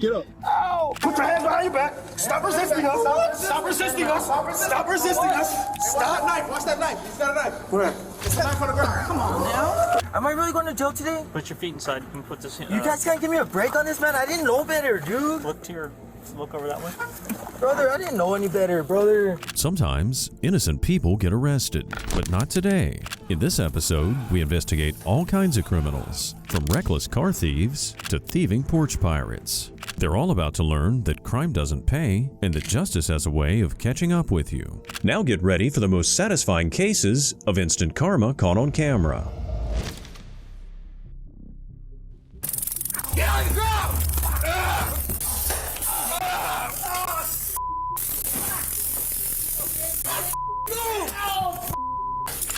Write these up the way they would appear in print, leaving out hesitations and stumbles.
Get up. Ow! Put your hands behind your back. Stop resisting us. Stop resisting us. Stop resisting us. Stop. Knife. Watch that knife. He's got a knife. Where? It's a knife on the ground. Come on now. Am I really going to jail today? Put your feet inside and put this in. You guys can't give me a break on this, man. I didn't know better, dude. Look over that way. Brother, I didn't know any better, brother. Sometimes innocent people get arrested, but not today. In this episode, we investigate all kinds of criminals, from reckless car thieves to thieving porch pirates. They're all about to learn that crime doesn't pay and that justice has a way of catching up with you. Now get ready for the most satisfying cases of instant karma caught on camera. Get on the ground.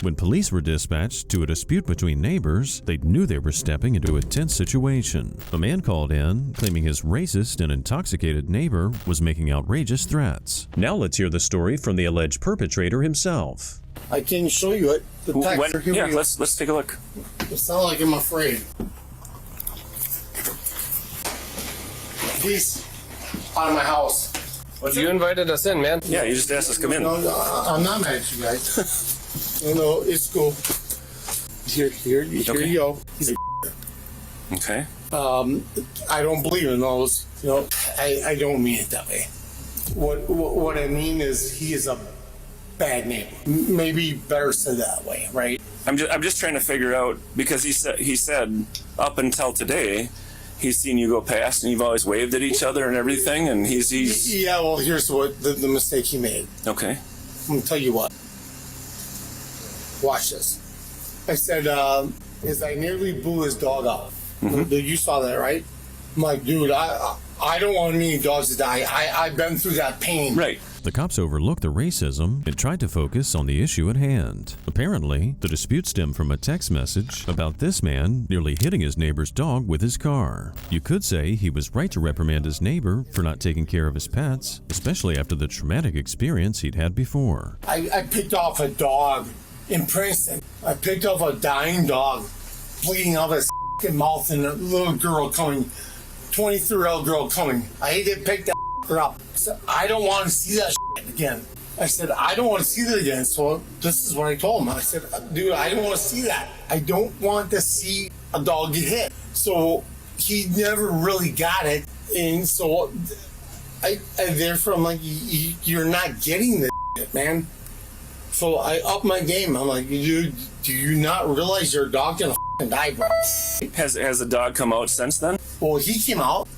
When police were dispatched to a dispute between neighbors, they knew they were stepping into a tense situation. A man called in, claiming his racist and intoxicated neighbor was making outrageous threats. Now let's hear the story from the alleged perpetrator himself. I can show you it. The text. Yeah, let's take a look. It's not like I'm afraid. Peace. Out of my house. You invited us in, man. Yeah, you just asked us to come in. No, I'm not mad at you guys. No, it's cool. Here you go. He's a Okay. I don't believe in those. You know, I don't mean it that way. What I mean is he is a bad neighbor. Maybe better said that way, right? I'm just trying to figure out, because he said up until today he's seen you go past and you've always waved at each other and everything, and he's Yeah, well, here's what the mistake he made. okay. I'm gonna tell you what. Watch this. I said, is I nearly blew his dog out. Mm-hmm. You saw that, right? I'm like, dude, I don't want any dogs to die. I've been through that pain. Right. The cops overlooked the racism and tried to focus on the issue at hand. Apparently, the dispute stemmed from a text message about this man nearly hitting his neighbor's dog with his car. You could say he was right to reprimand his neighbor for not taking care of his pets, especially after the traumatic experience he'd had before. I picked off a dog in Princeton. I picked off a dying dog, bleeding out of his mouth, and a little girl coming, 23-year-old girl coming. I hate to pick that up. So I don't want to see that again. I said, I don't want to see that again. So this is what I told him. I said, dude, I don't want to see that. I don't want to see a dog get hit. So he never really got it. And so therefore I'm like, you're not getting this shit, man. So I upped my game. I'm like, dude, do you not realize your dog gonna die, bro? Has the dog come out since then? Well, he came out,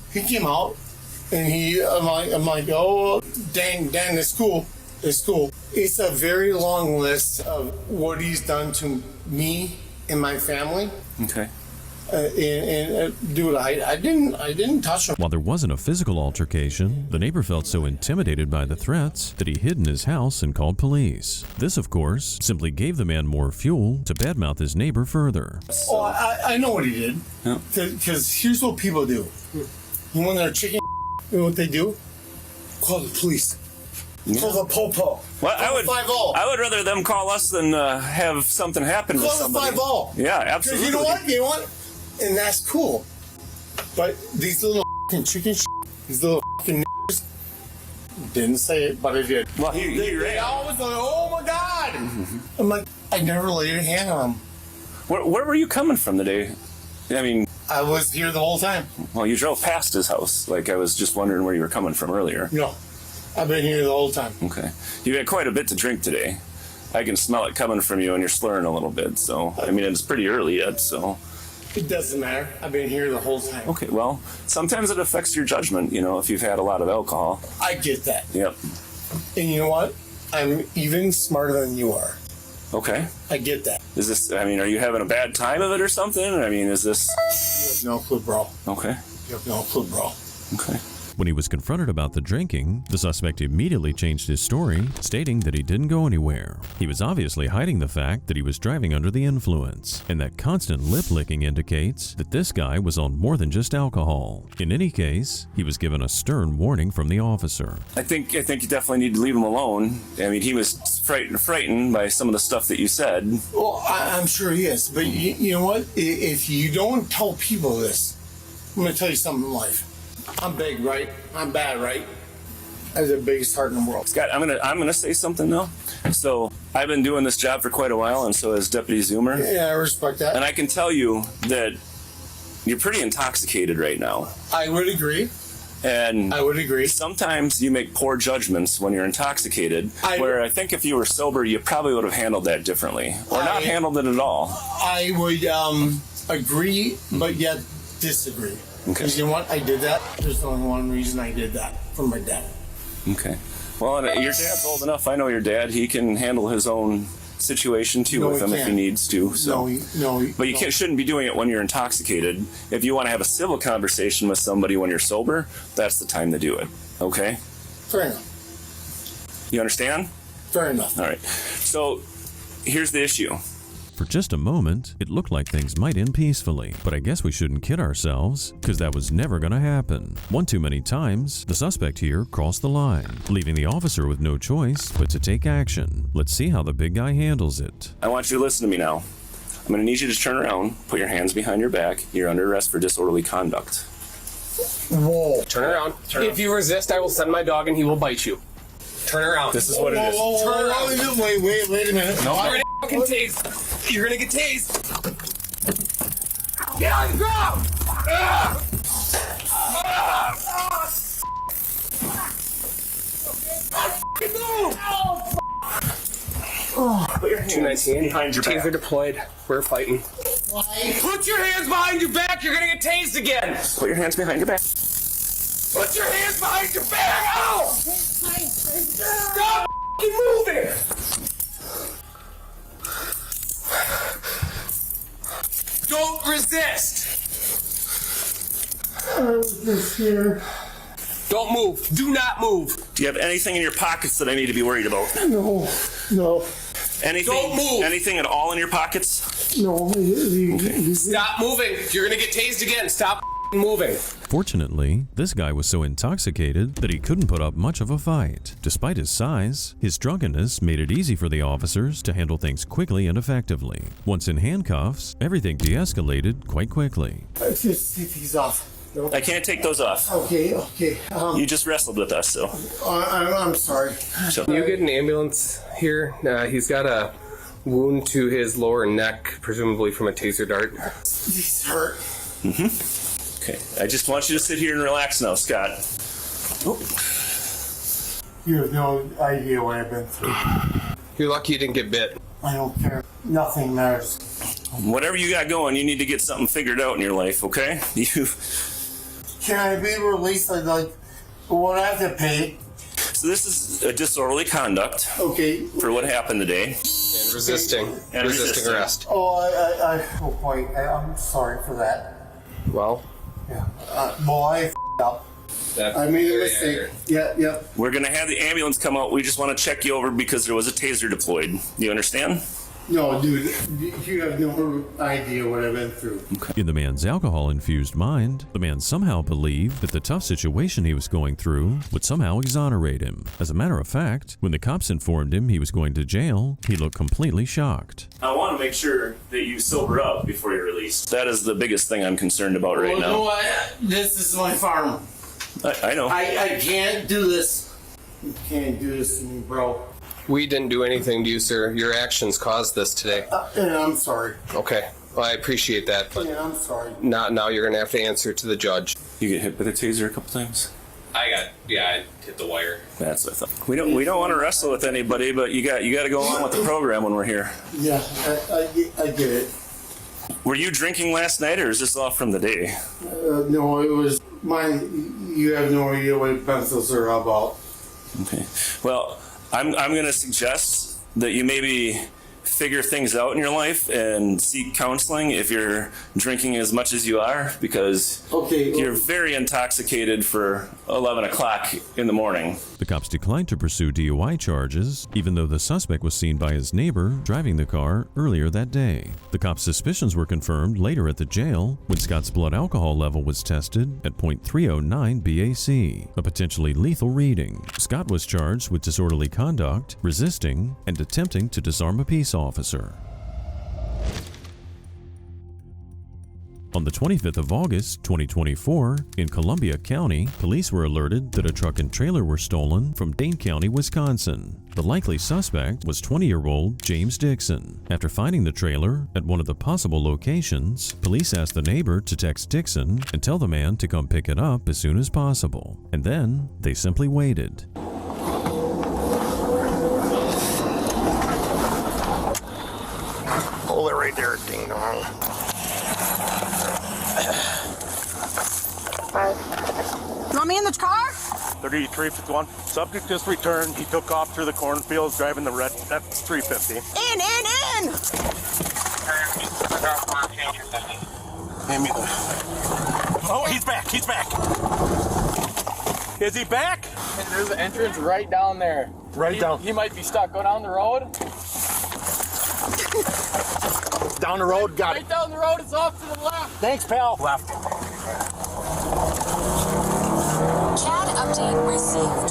and I'm like, oh, dang, it's cool. It's a very long list of what he's done to me and my family. Okay. Dude, I didn't touch him. While there wasn't a physical altercation, the neighbor felt so intimidated by the threats that he hid in his house and called police. This, of course, simply gave the man more fuel to badmouth his neighbor further. Oh, I know what he did. Because here's what people do. You want their chicken, you know what they do? Call the police. Yeah. Call the popo. Well, I would rather them call us than have something happen to somebody. Call the 5-0. Yeah, absolutely. You know what? And that's cool. But these little chicken these little niggers, didn't say it, but I did. Well, he They ran. always like, oh my God. I'm like, I never laid a hand on him. Where were you coming from today? I mean, I was here the whole time. well, you drove past his house. Like, I was just wondering where you were coming from earlier. No, I've been here the whole time. Okay. You had quite a bit to drink today. I can smell it coming from you, and you're slurring a little bit. So, I mean, it's pretty early yet, so. It doesn't matter. I've been here the whole time. Okay, well, sometimes it affects your judgment, you know, if you've had a lot of alcohol. I get that. Yep. And you know what? I'm even smarter than you are. Okay. I get that. Is this, I mean, are you having a bad time of it or something? I mean, is this... You have no clue, bro. Okay. You have no clue, bro. Okay. When he was confronted about the drinking, the suspect immediately changed his story, stating that he didn't go anywhere. He was obviously hiding the fact that he was driving under the influence, and that constant lip-licking indicates that this guy was on more than just alcohol. In any case, he was given a stern warning from the officer. I think you definitely need to leave him alone. I mean, he was frightened by some of the stuff that you said. Well, I'm sure he is. But you know what? If you don't tell people this, I'm going to tell you something in life. I'm big, right? I'm bad, right? I have the biggest heart in the world. Scott, I'm gonna say something though. So I've been doing this job for quite a while, and so has Deputy Zoomer. Yeah, I respect that. And I can tell you that you're pretty intoxicated right now. I would agree. And I would agree. sometimes you make poor judgments when you're intoxicated, where I think if you were sober, you probably would have handled that differently, or not handled it at all. I would agree, but yet disagree. Okay. Because you know what? I did that. There's only one reason I did that, for my dad. Okay. Well, and your dad's old enough. I know your dad. He can handle his own situation too No, with he him if he can't. needs to. So. But you no. shouldn't be doing it when you're intoxicated. If you want to have a civil conversation with somebody when you're sober, that's the time to do it. Okay? Fair enough. You understand? Fair enough. All right. So here's the issue. For just a moment, it looked like things might end peacefully, but I guess we shouldn't kid ourselves, because that was never going to happen. One too many times, the suspect here crossed the line, leaving the officer with no choice but to take action. Let's see how the big guy handles it. I want you to listen to me now. I'm going to need you to turn around, put your hands behind your back. You're under arrest for disorderly conduct. Whoa. Turn around. If you resist, I will send my dog and he will bite you. Turn around. This is what it is. Turn around. Wait a minute. No, You're gonna fucking tased. You're gonna get tased. Get on the ground. Put your hands 219 behind your back. Taser deployed. We're fighting. Put your hands behind your back. You're gonna get tased again. Put your hands behind your back. Put your hands behind your back. Ow! Stop moving. Don't resist. I'm just here. Don't move. Do not move. Do you have anything in your pockets that I need to be worried about? No. Anything? Don't move. Anything at all in your pockets? No. Stop moving. You're gonna get tased again. Stop moving. Fortunately, this guy was so intoxicated that he couldn't put up much of a fight. Despite his size, his drunkenness made it easy for the officers to handle things quickly and effectively. Once in handcuffs, everything de-escalated quite quickly. Let's just take these off. No. I can't take those off. Okay. You just wrestled with us, so. I'm sorry. You get an ambulance here. He's got a wound to his lower neck, presumably from a taser dart. These hurt. Okay. I just want you to sit here and relax now, Scott. You have no idea what I've been through. You're lucky you didn't get bit. I don't care. Nothing matters. Whatever you got going, you need to get something figured out in your life, okay? Can I be released? Like, what I have to pay? So this is a disorderly conduct Okay. for what happened today. And resisting. And resisting. arrest. Oh, wait. I'm sorry for that. Well, Yeah. Well, I f***ed up. I made a mistake. Yeah. We're going to have the ambulance come out. We just want to check you over because there was a taser deployed. You understand? No, dude, you have no idea what I've been through. In the man's alcohol-infused mind, the man somehow believed that the tough situation he was going through would somehow exonerate him. As a matter of fact, when the cops informed him he was going to jail, he looked completely shocked. I want to make sure that you sober up before you're released. That is the biggest thing I'm concerned about right You know now. what? This is my farm. I know. I can't do this. You can't do this to me, bro. we didn't do anything to you, sir. Your actions caused this today. Yeah, I'm sorry. Okay. Well, I appreciate that, but Yeah, I'm sorry. not now. You're going to have to answer to the judge. You get hit with a taser a couple times? I hit the wire. That's what I thought. We don't want to wrestle with anybody, but you got to go on with the program when we're here. Yeah, I get it. Were you drinking last night, or is this all from the day? No, it was mine. You have no idea what pencils are about. Okay. Well, I'm going to suggest that you maybe figure things out in your life and seek counseling if you're drinking as much as you are, because you're very intoxicated for 11 o'clock in the morning. The cops declined to pursue DUI charges, even though the suspect was seen by his neighbor driving the car earlier that day. The cops' suspicions were confirmed later at the jail when Scott's blood alcohol level was tested at .309 BAC, a potentially lethal reading. Scott was charged with disorderly conduct, resisting, and attempting to disarm a peace officer. On the 25th of August, 2024, in Columbia County, police were alerted that a truck and trailer were stolen from Dane County, Wisconsin. The likely suspect was 20-year-old James Dixon. After finding the trailer at one of the possible locations, police asked the neighbor to text Dixon and tell the man to come pick it up as soon as possible. And then they simply waited. Hold it right there, ding dong. You want me in the car? 3351. Subject just returned. He took off through the cornfields driving the red F350. In! Hand me the... Oh, he's back. He's back. Is he back? There's an entrance right down there. Right down. He might be stuck. Go down the road. Down the road, got it. Right down the road. It's off to the left. Thanks, pal. Left. CAD update received.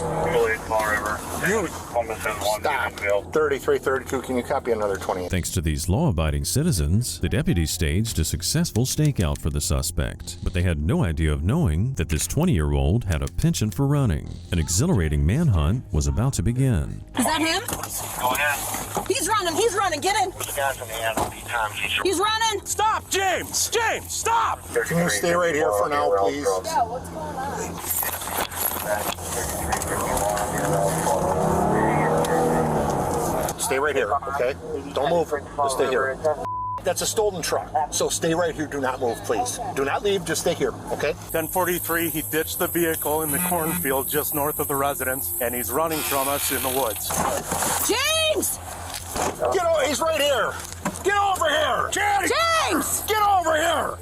Stop. 3332, can you copy another 20? Thanks to these law-abiding citizens, the deputies staged a successful stakeout for the suspect. But they had no idea of knowing that this 20-year-old had a penchant for running. An exhilarating manhunt was about to begin. Is that him? Go ahead. He's running, get in. He's running. Stop, James! James, stop! Can you stay right here for now, please? Yeah, what's going on? Stay right here, okay? Don't move. Just stay here. That's a stolen truck, so stay right here. Do not move, please. Do not leave. Just stay here, okay? 1043, he ditched the vehicle in the cornfield just north of the residence, and he's running from us in the woods. James! Get over. He's right here. Get over here. James! Get over here.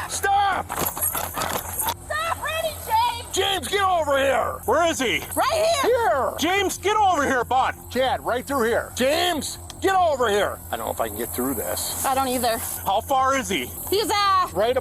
Stop. Stop running, James! James, get over here. Where is he? Right here! Here. James, get over here, bud. Chad, right through here. James, get over here. I don't know if I can get through this. I don't either. How far is he? He's Right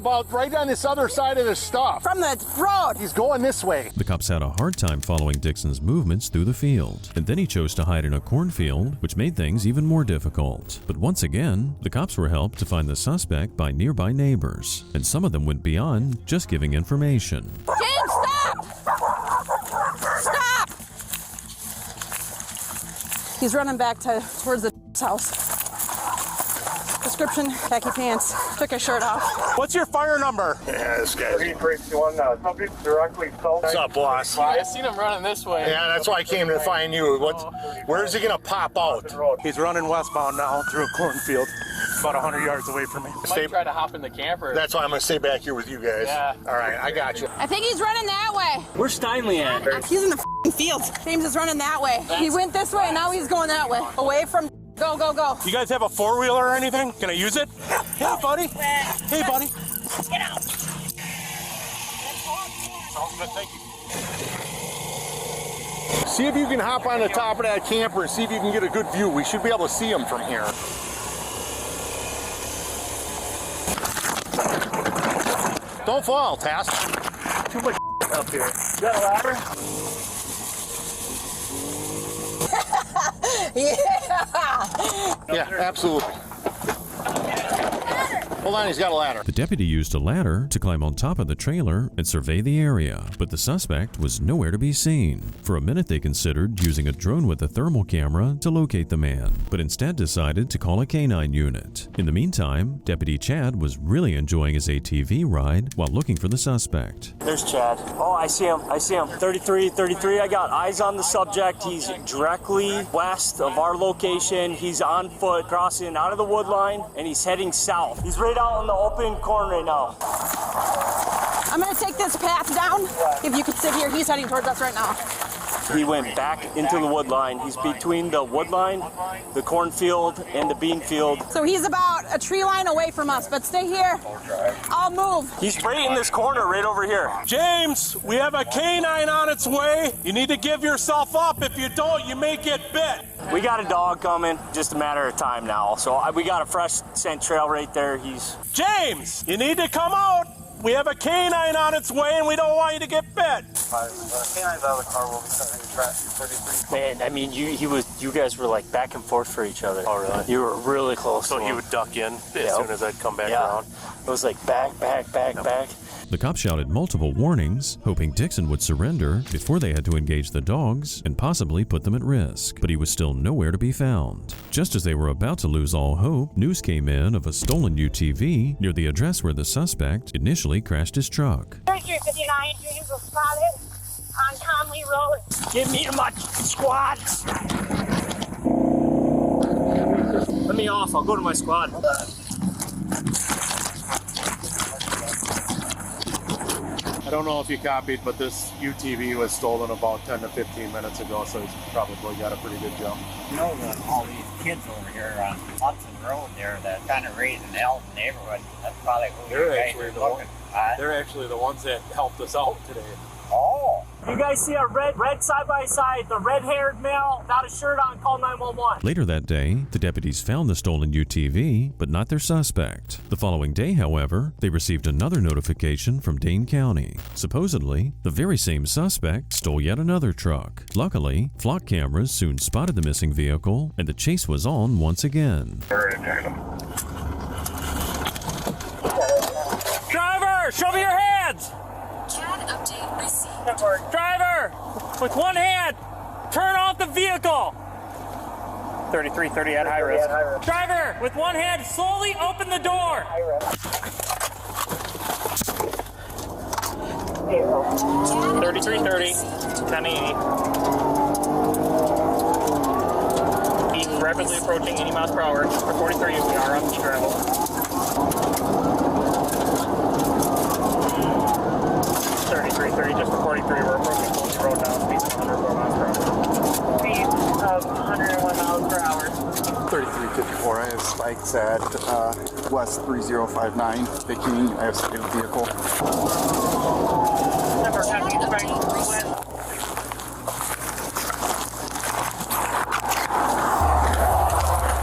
on this other side of this stuff. from the road. He's going this way. The cops had a hard time following Dixon's movements through the field, and then he chose to hide in a cornfield, which made things even more difficult. But once again, the cops were helped to find the suspect by nearby neighbors, and some of them went beyond just giving information. James, stop! Stop! He's running back towards the house. Prescription, khaki pants, took his shirt off. What's your fire number? Yeah, this guy. Subject directly south. What's up, boss? I seen him running this way. Yeah, that's why I came to find you. Where's he gonna pop out? He's running westbound now through a cornfield, about 100 yards away from me. Might try to hop in the camper. That's why I'm gonna stay back here with you guys. Yeah. All right, I got you. I think he's running that way. Where's Steinley at? He's in the fields. James is running that way. He went this way, and now he's going that way. Away from go, go, go. You guys have a four-wheeler or anything? Can I use it? Hey, buddy. Hey, buddy. Get out. Sounds good, thank you. See if you can hop on the top of that camper and see if you can get a good view. We should be able to see him from here. Don't fall, Task. Too much up here. You got a ladder? Yeah, absolutely. Hold on, he's got a ladder. The deputy used a ladder to climb on top of the trailer and survey the area, but the suspect was nowhere to be seen. For a minute they considered using a drone with a thermal camera to locate the man, but instead decided to call a canine unit. In the meantime, Deputy Chad was really enjoying his ATV ride while looking for the suspect. There's Chad. Oh, I see him. 33. I got eyes on the subject. He's directly west of our location. He's on foot, crossing out of the wood line, and he's heading south. He's right out in the open corn right now. I'm gonna take this path down. If you could sit here, he's heading towards us right now. He went back into the wood line. He's between the wood line, the cornfield, and the bean field. So he's about a tree line away from us, but stay here. I'll move. He's right in this corner right over here. James, we have a canine on its way. You need to give yourself up. If you don't, you may get bit. We got a dog coming, just a matter of time now. So we got a fresh scent trail right there. James, you need to come out. We have a canine on its way, and we don't want you to get bit. Canine's out of the car. We'll be starting to track 33. Man, I mean, you guys were like back and forth for each other. Oh, really? You were really close. So to he him. would duck in as soon as I'd come back around. It was like back, back, back, back. The cops shouted multiple warnings, hoping Dixon would surrender before they had to engage the dogs and possibly put them at risk, but he was still nowhere to be found. Just as they were about to lose all hope, news came in of a stolen UTV near the address where the suspect initially crashed his truck. 59 James was spotted on Conley Road. Give me my squad! Let me off, I'll go to my squad. I don't know if you copied, but this UTV was stolen about 10 to 15 minutes ago, so he's probably got a pretty good jump. You know that all these kids over here on Hudson Road there that kind of raising hell in the neighborhood, that's probably who They're you guys actually are the looking at. They're actually the ones that helped us out today. Oh. You guys see a red side by side, the red-haired male without a shirt on, call 911. Later that day, the deputies found the stolen UTV, but not their suspect. The following day, however, they received another notification from Dane County. Supposedly, the very same suspect stole yet another truck. Luckily, flock cameras soon spotted the missing vehicle, and the chase was on once again. Driver, show me your hands! CAD update received. Driver, with one hand, turn off the vehicle. 3330 at high risk. Driver, with one hand, slowly open the door. 3330, 1080. He's rapidly approaching 80 miles per hour. For 43, we are on speed gravel. 3330, just for 43, we're approaching Fulton Road now, speed of 104 miles per hour. Speed of 101 miles per hour. 3354, I have spikes at West 3059, picking, I have a vehicle. Number 10 spikes west.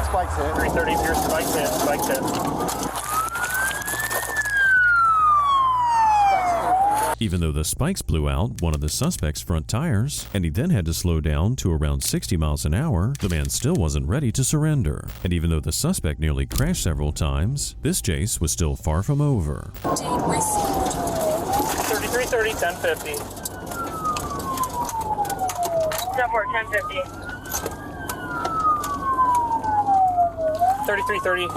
Spikes hit. 330, pure spikes hit, spikes hit. Even though the spikes blew out one of the suspect's front tires, and he then had to slow down to around 60 miles an hour, the man still wasn't ready to surrender. And even though the suspect nearly crashed several times, this chase was still far from over. 3330, 1050. Number 1050. 3330.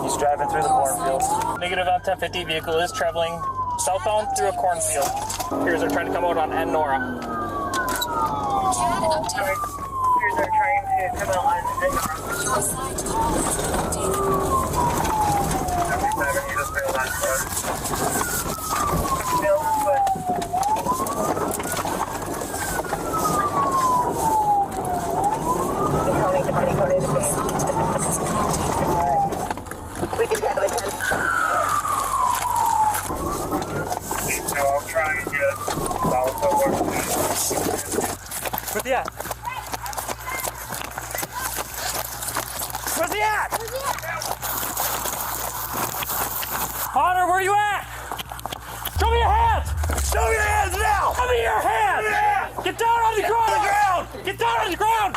He's driving through the cornfield. Negative on 1050. Vehicle is traveling southbound through a cornfield. Here's are trying to come out on N Nora. Here's are trying to come out on N Nora. Number 7, you just failed on foot. Failed on foot. We can handle it. So I'll try and get south of Where's he at? Where's he at? Connor, where you at? Show me your hands! Show me your hands now! Show me your hands! Get down on the ground! Get down on the ground!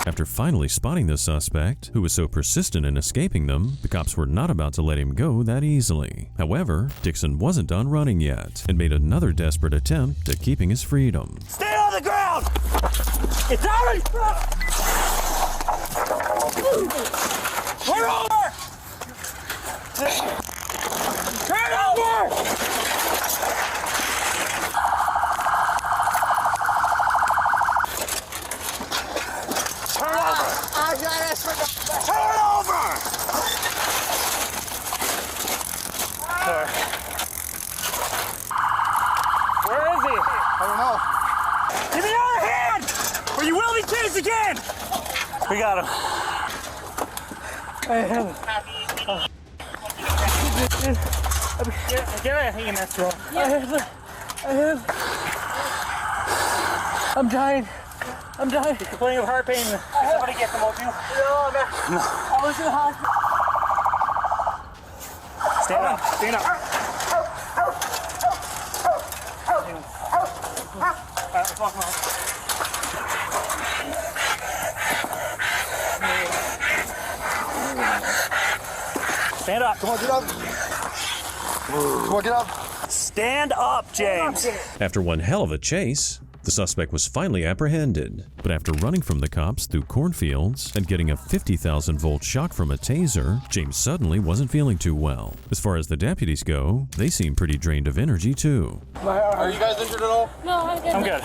After finally spotting the suspect, who was so persistent in escaping them, the cops were not about to let him go that easily. However, Dixon wasn't done running yet, and made another desperate attempt at keeping his freedom. Stay on the ground! Get down on the ground! Turn over! Turn over! Turn over! Sorry. Where is he? I don't know. Give me your other hand! Or you will be chased again! We got him. Get a hang in that throw. I'm dying. I'm dying. You're complaining of heart pain. Somebody get them, won't you? No. I was in the hospital. Stand up. Stand up. Let's walk him out. Stand up. Come on, get up. Come on, get up. Stand up, James. After one hell of a chase, the suspect was finally apprehended. But after running from the cops through cornfields and getting a 50,000-volt shock from a taser, James suddenly wasn't feeling too well. As far as the deputies go, they seem pretty drained of energy too. Are you guys injured at all? No, I'm good.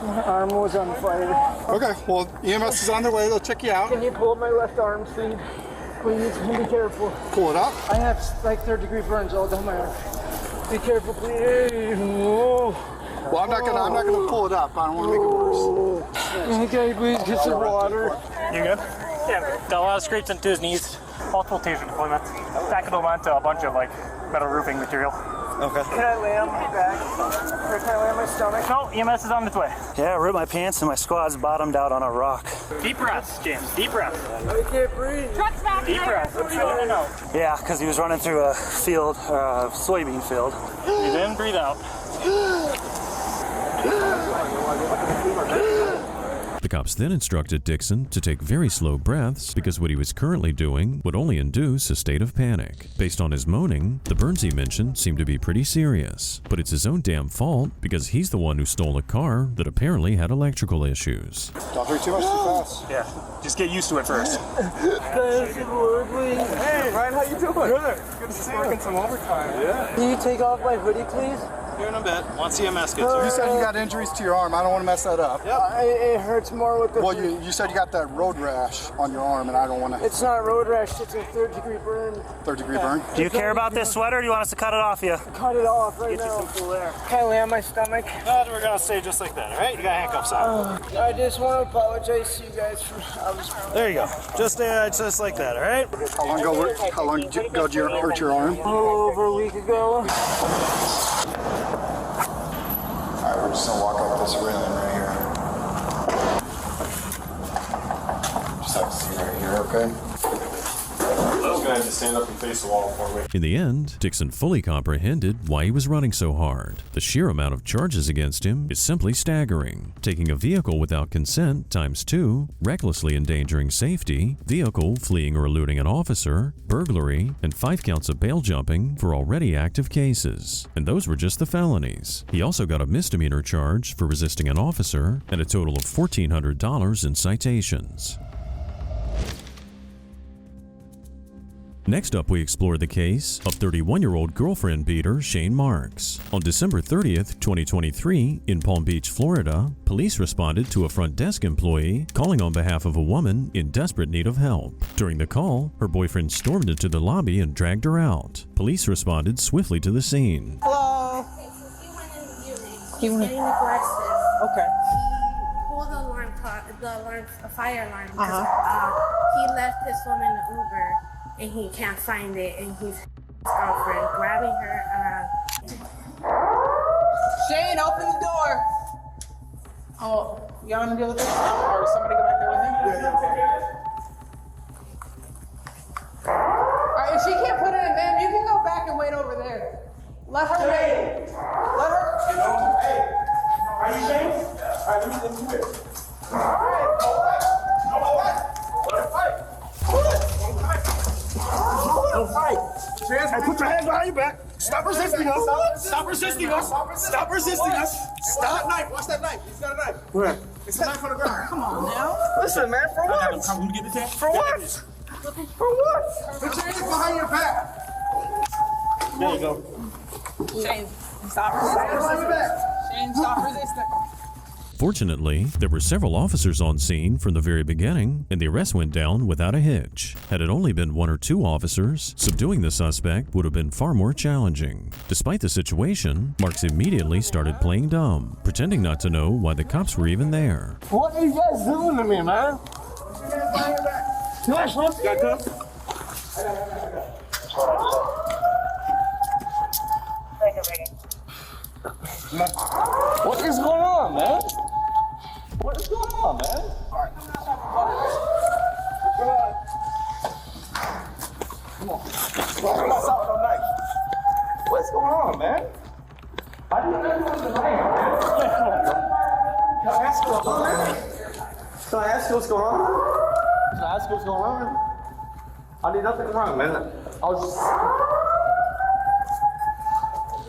My arm was on fire. Okay, well, EMS is on their way. They'll check you out. Can you pull up my left arm, please? Please, be careful. Pull it up. I have like 3rd-degree burns all down my arm. Be careful, please. Whoa. Well, I'm not gonna pull it up. I don't want to make it worse. Okay, please get some water. You good? Yeah, got a lot of scrapes into his knees. Multiple taser deployments. Tackled him onto a bunch of like metal roofing material. Okay. Can I lay on my back? Or can I lay on my stomach? No, EMS is on its way. Yeah, I ripped my pants and my squad's bottomed out on a rock. Deep breaths, James. Deep breaths. I can't breathe. Deep breaths. I'm feeling it out. Yeah, because he was running through a field, a soybean field. Breathe in, breathe out. The cops then instructed Dixon to take very slow breaths because what he was currently doing would only induce a state of panic. Based on his moaning, the burns he mentioned seemed to be pretty serious, but it's his own damn fault because he's the one who stole a car that apparently had electrical issues. Don't drink too much too fast. Yeah, just get used to it first. Hey, Ryan, how you doing? Good. Good to see you. Working some overtime. Yeah. Can you take off my hoodie, please? Here in a bit. Once EMS gets here. You said you got injuries to your arm. I don't want to mess that up. It hurts more with the... Well, you said you got that road rash on your arm, and I don't want to... It's not a road rash, it's a 3rd-degree burn. 3rd-degree burn? Do you care about this sweater or do you want us to cut it off you? Cut it off right Get now. you some cool air. Can I lay on my stomach? No, we're gonna stay just like that, all right? You got handcuffs on. I just want to apologize to you guys for... There you go. Just like that, all right? How long ago did you hurt your arm? A little over a week ago. Alright, we're just gonna walk up this railing right here. Just have to see right here, okay? Those guys just stand up and face the wall for me. In the end, Dixon fully comprehended why he was running so hard. The sheer amount of charges against him is simply staggering. Taking a vehicle without consent ×2, recklessly endangering safety, vehicle fleeing or eluding an officer, burglary, and 5 counts of bail jumping for already active cases. And those were just the felonies. He also got a misdemeanor charge for resisting an officer and a total of $1,400 in citations. Next up, we explored the case of 31-year-old girlfriend beater Shane Marks. On December 30th, 2023, in Palm Beach, Florida, police responded to a front desk employee calling on behalf of a woman in desperate need of help. During the call, her boyfriend stormed into the lobby and dragged her out. Police responded swiftly to the scene. Hello. He's getting aggressive. Okay. He pulled the alarm clock, the fire alarm. He left his phone in the Uber. And he can't find it, and he's girlfriend grabbing her. Shane, open the door. Oh, y'all wanna deal with this? Or somebody go back there with him? Alright, if she can't put it in them, you can go back and wait over there. Let her wait. Let her. Hey, are you Shane? Alright, let me do it. Alright, go back. Hey, put your hands behind your back. Stop resisting us. Stop resisting us. Stop resisting us. Stop. Knife. Watch that knife. He's got a knife. Where? It's a knife on the ground. Come on now. Listen, man, for what? Come get the tap. For what? For what? Put your hands behind your back. There you go. Shane, stop resisting. Shane, stop resisting. Fortunately, there were several officers on scene from the very beginning, and the arrest went down without a hitch. Had it only been 1 or 2 officers, subduing the suspect would have been far more challenging. Despite the situation, Marks immediately started playing dumb, pretending not to know why the cops were even there. What are you guys doing to me, man? Got cuffs? What is going on, man? What is going on, man? Come on. What's going on, man? I didn't know you was the man. Can I ask what's going on? Can I ask what's going on? Can I ask what's going on? I did nothing wrong, man. I was just...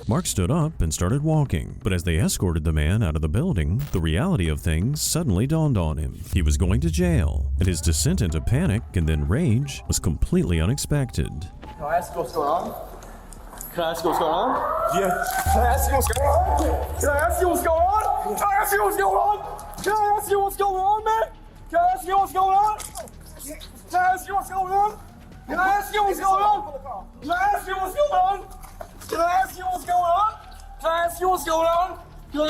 Mark stood up and started walking, but as they escorted the man out of the building, the reality of things suddenly dawned on him. He was going to jail, and his descent into panic and then rage was completely unexpected. Can I ask you what's going on? Can I ask you what's going on? Yeah. Can I ask you what's going on? Can I ask you what's going on? Can I ask you what's going on? Can I ask you what's going on, man? Can I ask you what's going on? Can I ask you what's going on? Can I ask you what's going on? Can I ask you what's going on? Can I ask you what's going on? Can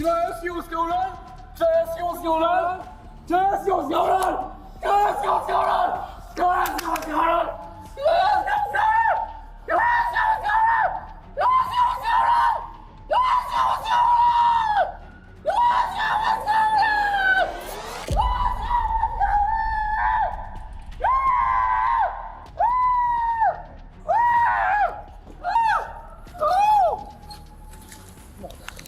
I ask you what's going on? Can I ask you what's going on? Can I ask you what's going on? Can I ask you what's going on? Can I ask you what's going on? Can I ask you what's going on? Can I ask you what's going on? Can I ask you what's going on? Can I ask you what's going on? Can I ask you what's going on? Can I ask you what's going on? Can I ask you what's going on? Can I ask you what's going on?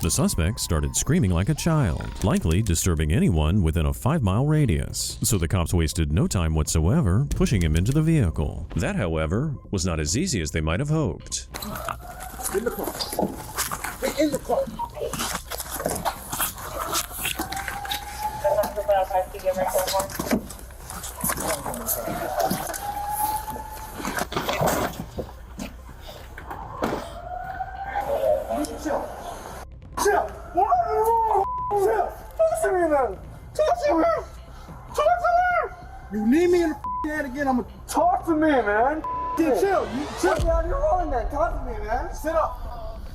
The suspect started screaming like a child, likely disturbing anyone within a 5-mile radius, so the cops wasted no time whatsoever pushing him into the vehicle. That, however, was not as easy as they might have hoped. In the car. In the car. Chill. What are you wrong? Chill. Talk to me, man. Talk to me. Talk to me. You need me in the head again, I'm gonna talk to me, man. Chill. Chill. What the hell you wrong, man? Talk to me, man. Sit up.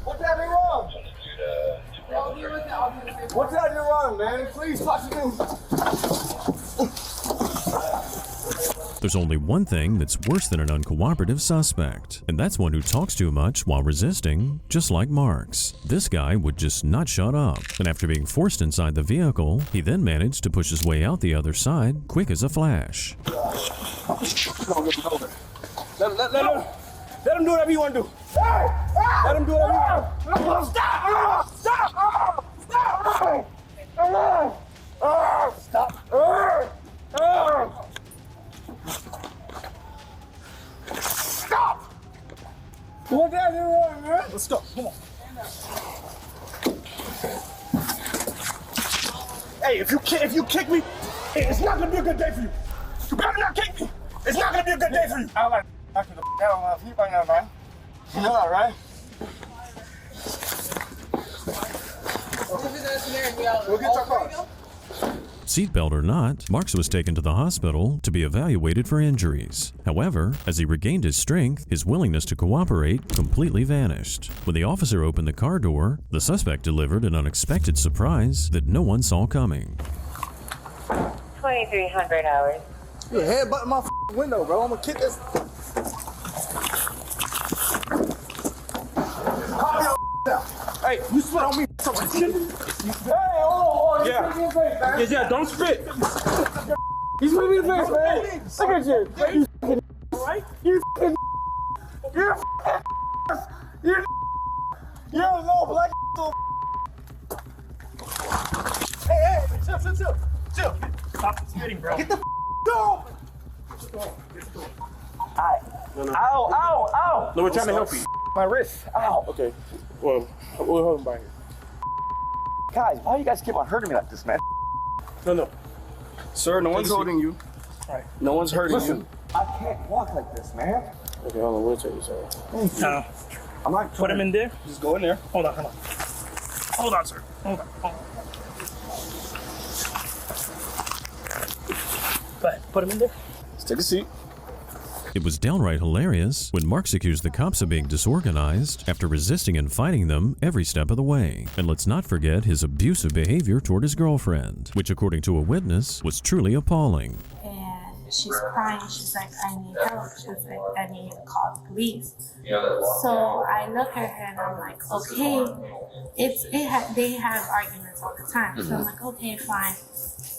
What the hell you wrong? What the hell you wrong, man? Please talk to me. There's only one thing that's worse than an uncooperative suspect, and that's one who talks too much while resisting, just like Mark's. This guy would just not shut up, and after being forced inside the vehicle, he then managed to push his way out the other side quick as a flash. Let him do whatever you want to do. Let him do whatever you want. Stop! Stop! Stop! Stop! What the hell you want, man? Let's go. Come on. Hey, if you kick me, it's not gonna be a good day for you. You better not kick me. It's not gonna be a good day for you. I like knocking the out of my feet right now, man. You know that, right? We'll get your car. Seatbelt or not, Marks was taken to the hospital to be evaluated for injuries. However, as he regained his strength, his willingness to cooperate completely vanished. When the officer opened the car door, the suspect delivered an unexpected surprise that no one saw coming. 2300 hours. You headbutting my window, bro. I'm gonna kick this. Calm your down. Hey, you spit on me. Hey, hold on. Yeah, don't spit. He's with me in the face, man. Look at you. Right? You're a little black. Hey, chill. Stop spitting, bro. Get the go. Ow. No, we're trying to help you. My wrist. Ow. Okay. Well, we'll hold him by here. Guys, why you guys keep on hurting me like this, man? No. Sir, no one's holding you. All right. No one's hurting you. I can't walk like this, man. Okay, hold on. We'll tell you, sir. No. I'm not. Put him in there. Just go in there. Hold on, Hold on, sir. Hold on. Go ahead. Put him in there. Let's take a seat. It was downright hilarious when Marks accused the cops of being disorganized after resisting and fighting them every step of the way. And let's not forget his abusive behavior toward his girlfriend, which according to a witness was truly appalling. And she's crying. She's like, I need help. She's like, I need to call the police. So I look at her and I'm like, okay. They have arguments all the time. So I'm like, okay, fine.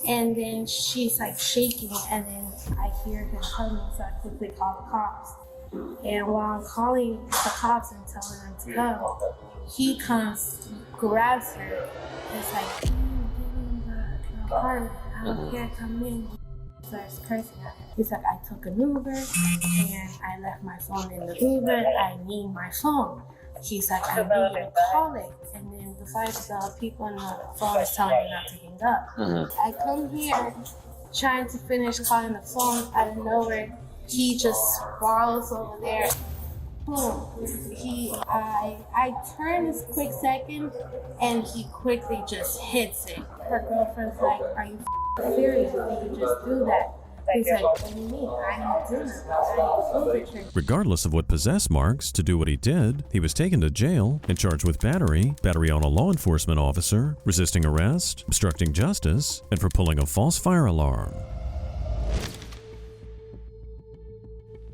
And then she's like shaking, and then I hear him coming, so I quickly call the cops. And while I'm calling the cops and telling them to go, he comes, grabs her, and it's like, get in the apartment, I don't care, come in. He starts cursing at her. He's like, I took an Uber, and I left my phone in the Uber, I need my phone. he's like, I need you to call it. And then the people on the phone is telling me not to hang up. I come here trying to finish calling the phone, out of nowhere, he just sprawls over there. Boom. I turn this quick second and he quickly just hits it. Her girlfriend's like, are you serious? Did you just do that? He's like, what do you mean? I didn't do it. Regardless of what possessed Marks to do what he did, he was taken to jail and charged with battery on a law enforcement officer, resisting arrest, obstructing justice, and for pulling a false fire alarm.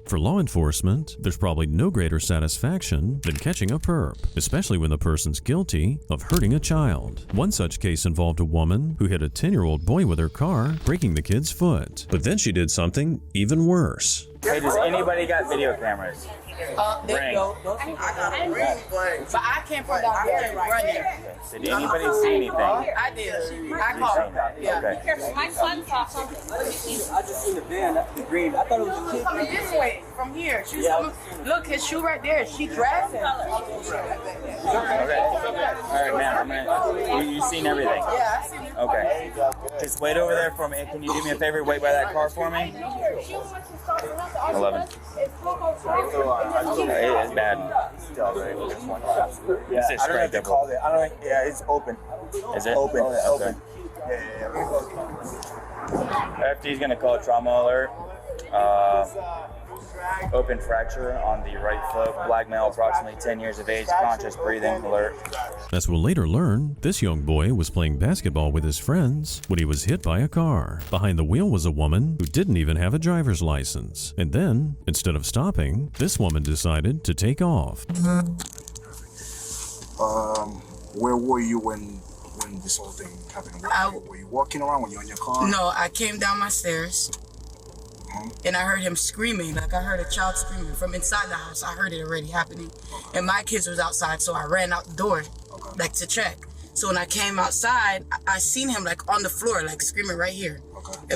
For law enforcement, there's probably no greater satisfaction than catching a perp, especially when the person's guilty of hurting a child. One such case involved a woman who hit a 10-year-old boy with her car, breaking the kid's foot. But then she did something even worse. Hey, does anybody got video cameras? There you go. I got a ring, but I can't put down here right there. Did anybody see anything? I did. I called. Yeah. Okay. My son's off. I just seen the van, the green. I thought it was a kid. Coming this way, from here. She's coming. Look, his shoe right there. She dragged him. Okay. All right, man. You seen everything? Yeah, I seen it. Okay. Just wait over there for me. Can you do me a favor? Wait by that car for me. 11. It is bad. Yeah, I don't have to call it. I don't. Yeah, it's open. Is it? Open. Okay. FD's gonna call trauma alert. Open fracture on the right foot. Black male, approximately 10 years of age, conscious breathing, alert. As we'll later learn, this young boy was playing basketball with his friends when he was hit by a car. Behind the wheel was a woman who didn't even have a driver's license. And then, instead of stopping, this woman decided to take off. Where were you when this whole thing happened? Were you walking around? Were you in your car? No, I came down my stairs. And I heard him screaming, like I heard a child screaming from inside the house. I heard it already happening. And my kids was outside, so I ran out the door, like to check. So when I came outside, I seen him like on the floor, like screaming right here.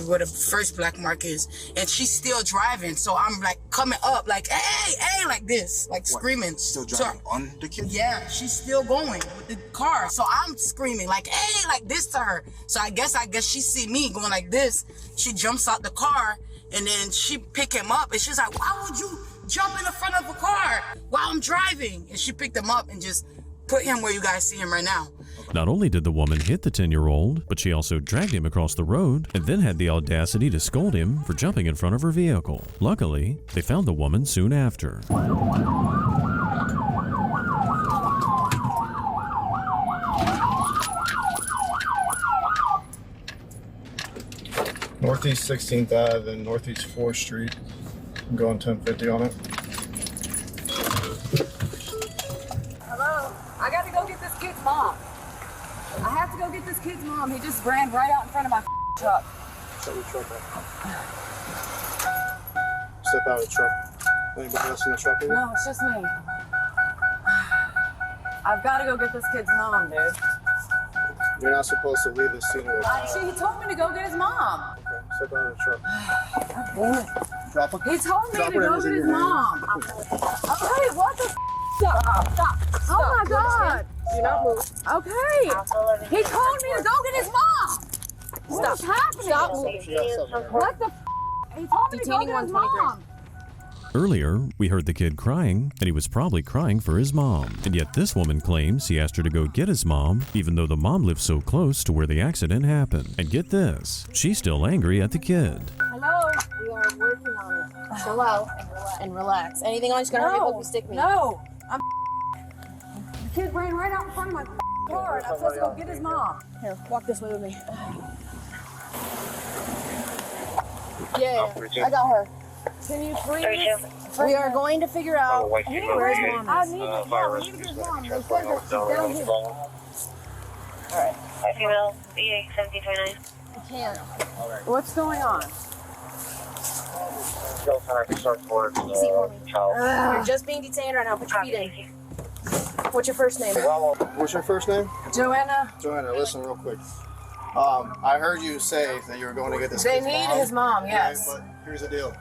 Where the first black mark is. And she's still driving, so I'm like coming up, like, hey, hey, like this, like screaming. Still driving on the kid? Yeah, she's still going with the car. So I'm screaming, like, hey, like this to her. So I guess she see me going like this. She jumps out the car. And then she picked him up and she's like, why would you jump in the front of a car while I'm driving? And she picked him up and just put him where you guys see him right now. Not only did the woman hit the 10-year-old, but she also dragged him across the road and then had the audacity to scold him for jumping in front of her vehicle. Luckily, they found the woman soon after. Northeast 16th Ave and Northeast 4th Street. I'm going 1050 on it. Hello? I gotta go get this kid's mom. I have to go get this kid's mom. He just ran right out in front of my truck. Shut your truck up. Step out of the truck. Anybody else in the truck here? No, it's just me. I've gotta go get this kid's mom, dude. You're not supposed to leave the scene with He told me to go get his mom. Okay, step out of the truck. God damn it. Drop it. He told me to go get his mom. Okay, what the Stop. Oh my God. Do not move. Okay. He told me to go get his mom. What's happening? Stop moving. What the He told me to go get his mom. Earlier, we heard the kid crying, and he was probably crying for his mom. And yet this woman claims he asked her to go get his mom, even though the mom lived so close to where the accident happened. And get this, she's still angry at the kid. Hello? We are working on it. Chill out and relax. Anything else gonna hurt you, stick me. No, I'm The kid ran right out in front of my car, and I'm supposed to go get his mom. Here, walk this way with me. Yeah, I got her. Can you please? We are going to figure out where his mom is. I need to get his mom. They said that she's down here. Alright. Female, EA 1729. I can't. What's going on? You're just being detained right now. Put your feet in. What's your first name? What's your first name? Joanna. Joanna, listen real quick. I heard you say that you were going to get this They kid's need mom. his mom, Okay, yes. but here's the deal.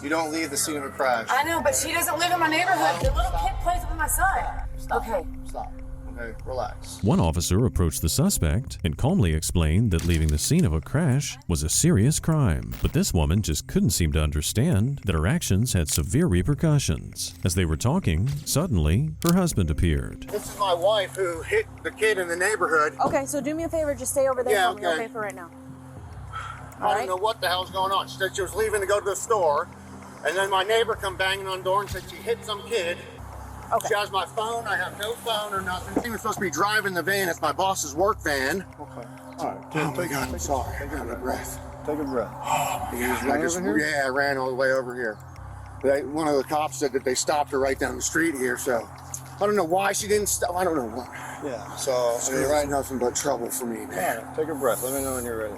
You don't leave the scene of a crash. I know, but she doesn't live in my neighborhood. The little kid plays with my son. Stop. Okay. Stop. Okay, relax. One officer approached the suspect and calmly explained that leaving the scene of a crash was a serious crime. But this woman just couldn't seem to understand that her actions had severe repercussions. As they were talking, suddenly, her husband appeared. This is my wife who hit the kid in the neighborhood. Okay, so do me a favor, just stay over there Yeah, for me, okay. okay, for right now. I don't know what the hell's going on. She said she was leaving to go to the store, and then my neighbor come banging on the door and said she hit some kid. Okay. She has my phone. I have no phone or nothing. She was supposed to be driving the van. It's my boss's work van. Okay. All right. Oh my God, I'm sorry. I got a breath. Take a breath. I ran all the way over here. One of the cops said that they stopped her right down the street here, so I don't know why she didn't stop. I don't know what. Yeah. So, I mean, right, nothing but trouble for me, man. All right. Take a breath. Let me know when you're ready.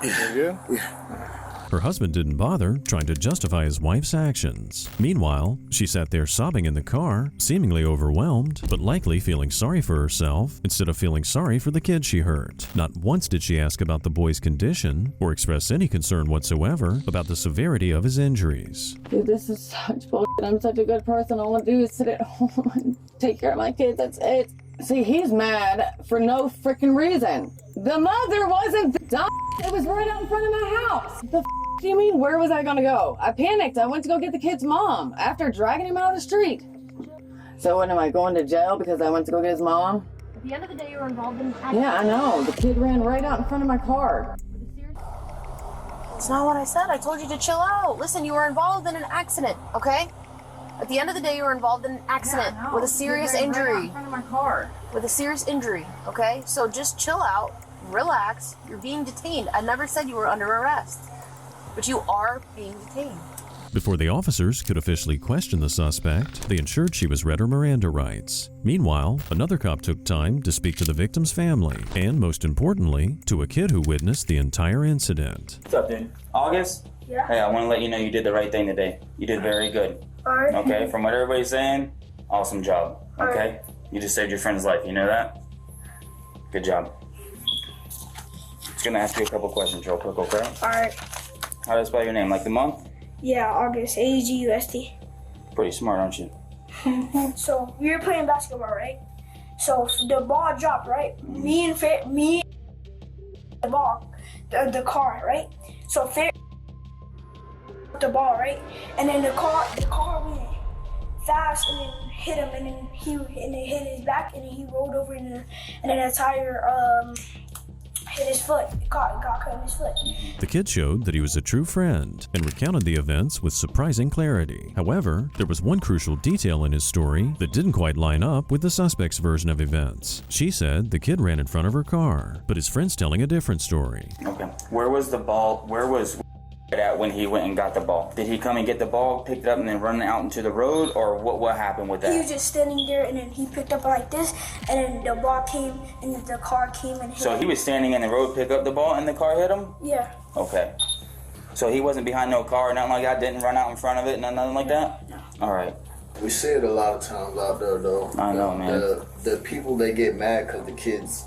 You good? Yeah. Her husband didn't bother trying to justify his wife's actions. Meanwhile, she sat there sobbing in the car, seemingly overwhelmed, but likely feeling sorry for herself instead of feeling sorry for the kid she hurt. Not once did she ask about the boy's condition or express any concern whatsoever about the severity of his injuries. Dude, this is such bullshit. I'm such a good person. All I do is sit at home and take care of my kids. That's it. See, he's mad for no freaking reason. The mother wasn't dumb. It was right out in front of my house. The do you mean? Where was I gonna go? I panicked. I went to go get the kid's mom after dragging him out of the street. So what, am I going to jail because I went to go get his mom? At the end of the day, you were involved in accident. Yeah, I know. The kid ran right out in front of my car. It's not what I said. I told you to chill out. Listen, you were involved in an accident, okay? At the end of the day, you were involved in an accident with a serious injury. Right out in front of my car. With a serious injury, okay? So just chill out, relax. You're being detained. I never said you were under arrest, but you are being detained. Before the officers could officially question the suspect, they ensured she was read her Miranda rights. Meanwhile, another cop took time to speak to the victim's family, and most importantly, to a kid who witnessed the entire incident. What's up, dude? August? Yeah? Hey, I want to let you know you did the right thing today. You did very good. Alright. Okay, from what everybody's saying, awesome job. Okay? You just saved your friend's life, you know that? Good job. Just gonna ask you a couple questions real quick, okay? Alright. How do I spell your name? Like the month? Yeah, August. AUGUST. Pretty smart, aren't you? So we were playing basketball, right? So the ball dropped, right? Me and the ball, the car, right? So Fair the ball, right? And then the car went fast and then hit him, and then it hit his back, and then he rolled over, and then the tire hit his foot. It got cut in his foot. The kid showed that he was a true friend and recounted the events with surprising clarity. However, there was one crucial detail in his story that didn't quite line up with the suspect's version of events. She said the kid ran in front of her car, but his friend's telling a different story. Okay. Where was the ball? Where was at when he went and got the ball? Did he come and get the ball, pick it up, and then run out into the road, or what happened with that? He was just standing there, and then he picked up like this, and then the ball came, and the car came and hit So him. he was standing in the road, pick up the ball, and the car hit him? Yeah. Okay. So he wasn't behind no car, nothing like that, didn't run out in front of it, nothing like that? No. All right. We see it a lot of times out there, though. I know, man. The people, they get mad because the kids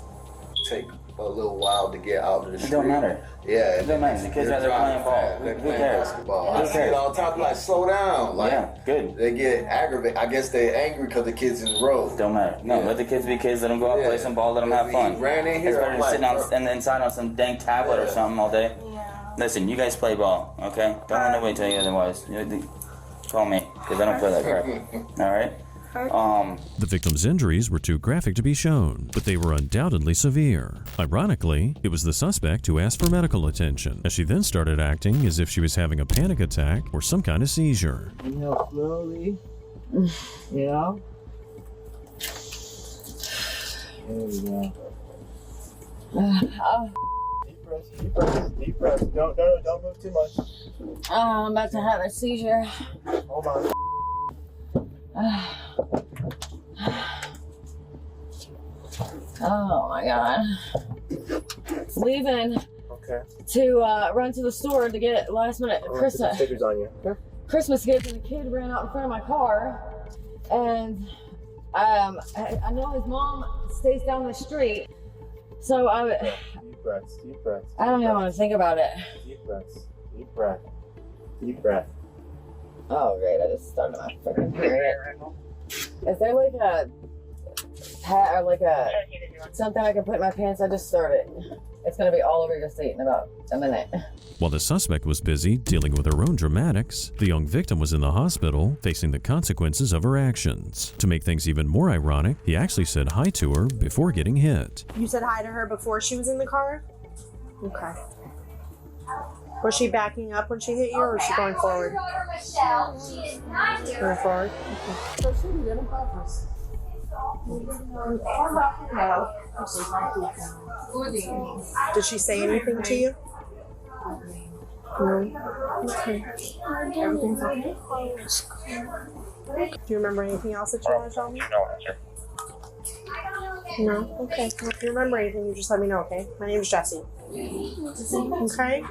take a little while to get out of the street. It don't matter. Yeah. It don't matter. The kids out there playing ball. They're Who playing cares? basketball. Who I see it cares? all the time. Like, slow down. Like, Yeah, good. They get aggravated. I guess they're angry because the kids in the road. Don't matter. No, let the kids be kids. Let them go out, play some ball, let them have fun. He ran in here. It's better I'm than like, sitting inside on some dang tablet or something all day. Listen, you guys play ball, okay? Don't let nobody tell you otherwise. Call me, because I don't play that crap. All right? The victim's injuries were too graphic to be shown, but they were undoubtedly severe. Ironically, it was the suspect who asked for medical attention, as she then started acting as if she was having a panic attack or some kind of seizure. Inhale slowly. Yeah. There we go. Deep breath. Don't move too much. I'm about to have a seizure. Hold on. Oh my god. Leaving Okay. to run to the store to get last minute Christmas Stickers on you. Okay. Christmas gifts, and the kid ran out in front of my car, and I know his mom stays down the street, so Deep breaths. Deep breaths. I don't even want to think about it. Deep breaths. Deep breath. Deep breath. Oh great, I just started my freaking period. Is there like hat or like a something I can put in my pants. I just started. It's gonna be all over your seat in about a minute. While the suspect was busy dealing with her own dramatics, the young victim was in the hospital facing the consequences of her actions. To make things even more ironic, he actually said hi to her before getting hit. You said hi to her before she was in the car? Okay. Was she backing up when she hit you, or was she going forward? Going forward? Okay. So she did it on purpose. Did she say anything to you? No. Okay. Everything's okay? Do you remember anything else that you want to tell me? No? Okay. Well, if you remember anything, you just let me know, okay? My name is Jessie. Okay?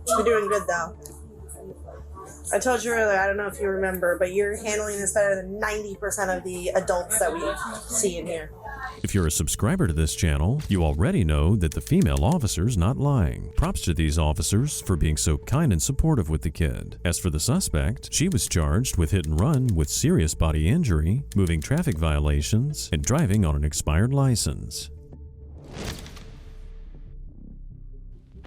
You're doing good, though. I told you earlier, I don't know if you remember, but you're handling this better than 90% of the adults that we see in here. If you're a subscriber to this channel, you already know that the female officer's not lying. Props to these officers for being so kind and supportive with the kid. As for the suspect, she was charged with hit and run with serious body injury, moving traffic violations, and driving on an expired license.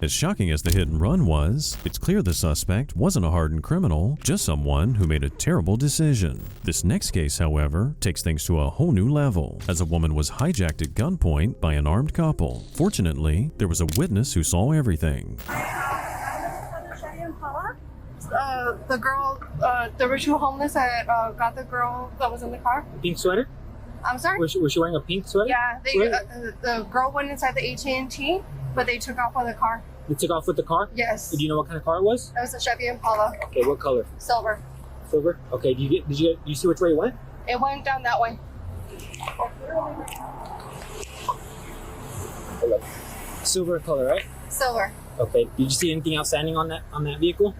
As shocking as the hit and run was, it's clear the suspect wasn't a hardened criminal, just someone who made a terrible decision. This next case, however, takes things to a whole new level, as a woman was hijacked at gunpoint by an armed couple. Fortunately, there was a witness who saw everything. The girl, there were two homeless that got the girl that was in the car. Pink sweater? I'm sorry? Was she wearing a pink sweater? Yeah, the girl went inside the AT&T, but they took off with the car. They took off with the car? Yes. Do you know what kind of car it was? It was a Chevy Impala. Okay, what color? Silver. Silver? Okay, did you see which way it went? It went down that way. Silver color, right? Silver. Okay, did you see anything outstanding on that vehicle?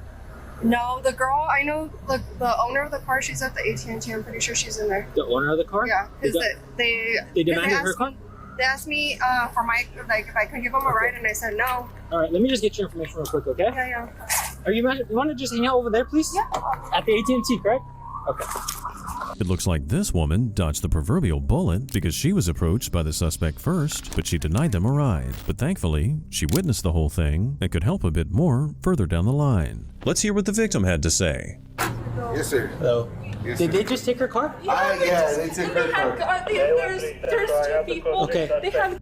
No, the girl, I know the owner of the car, she's at the AT&T. I'm pretty sure she's in there. The owner of the car? Yeah, because they demanded her car? They asked me for my, like, if I could give them a ride, and I said no. All right, let me just get your information real quick, okay? Yeah. Are you want to just hang out over there, please? Yeah. At the AT&T, correct? Okay. It looks like this woman dodged the proverbial bullet because she was approached by the suspect first, but she denied them a ride. But thankfully, she witnessed the whole thing and could help a bit more further down the line. Let's hear what the victim had to say. Yes, sir. Hello. Yes, Did they just take her car? Yeah, they took her car. There's two people. Okay. They have,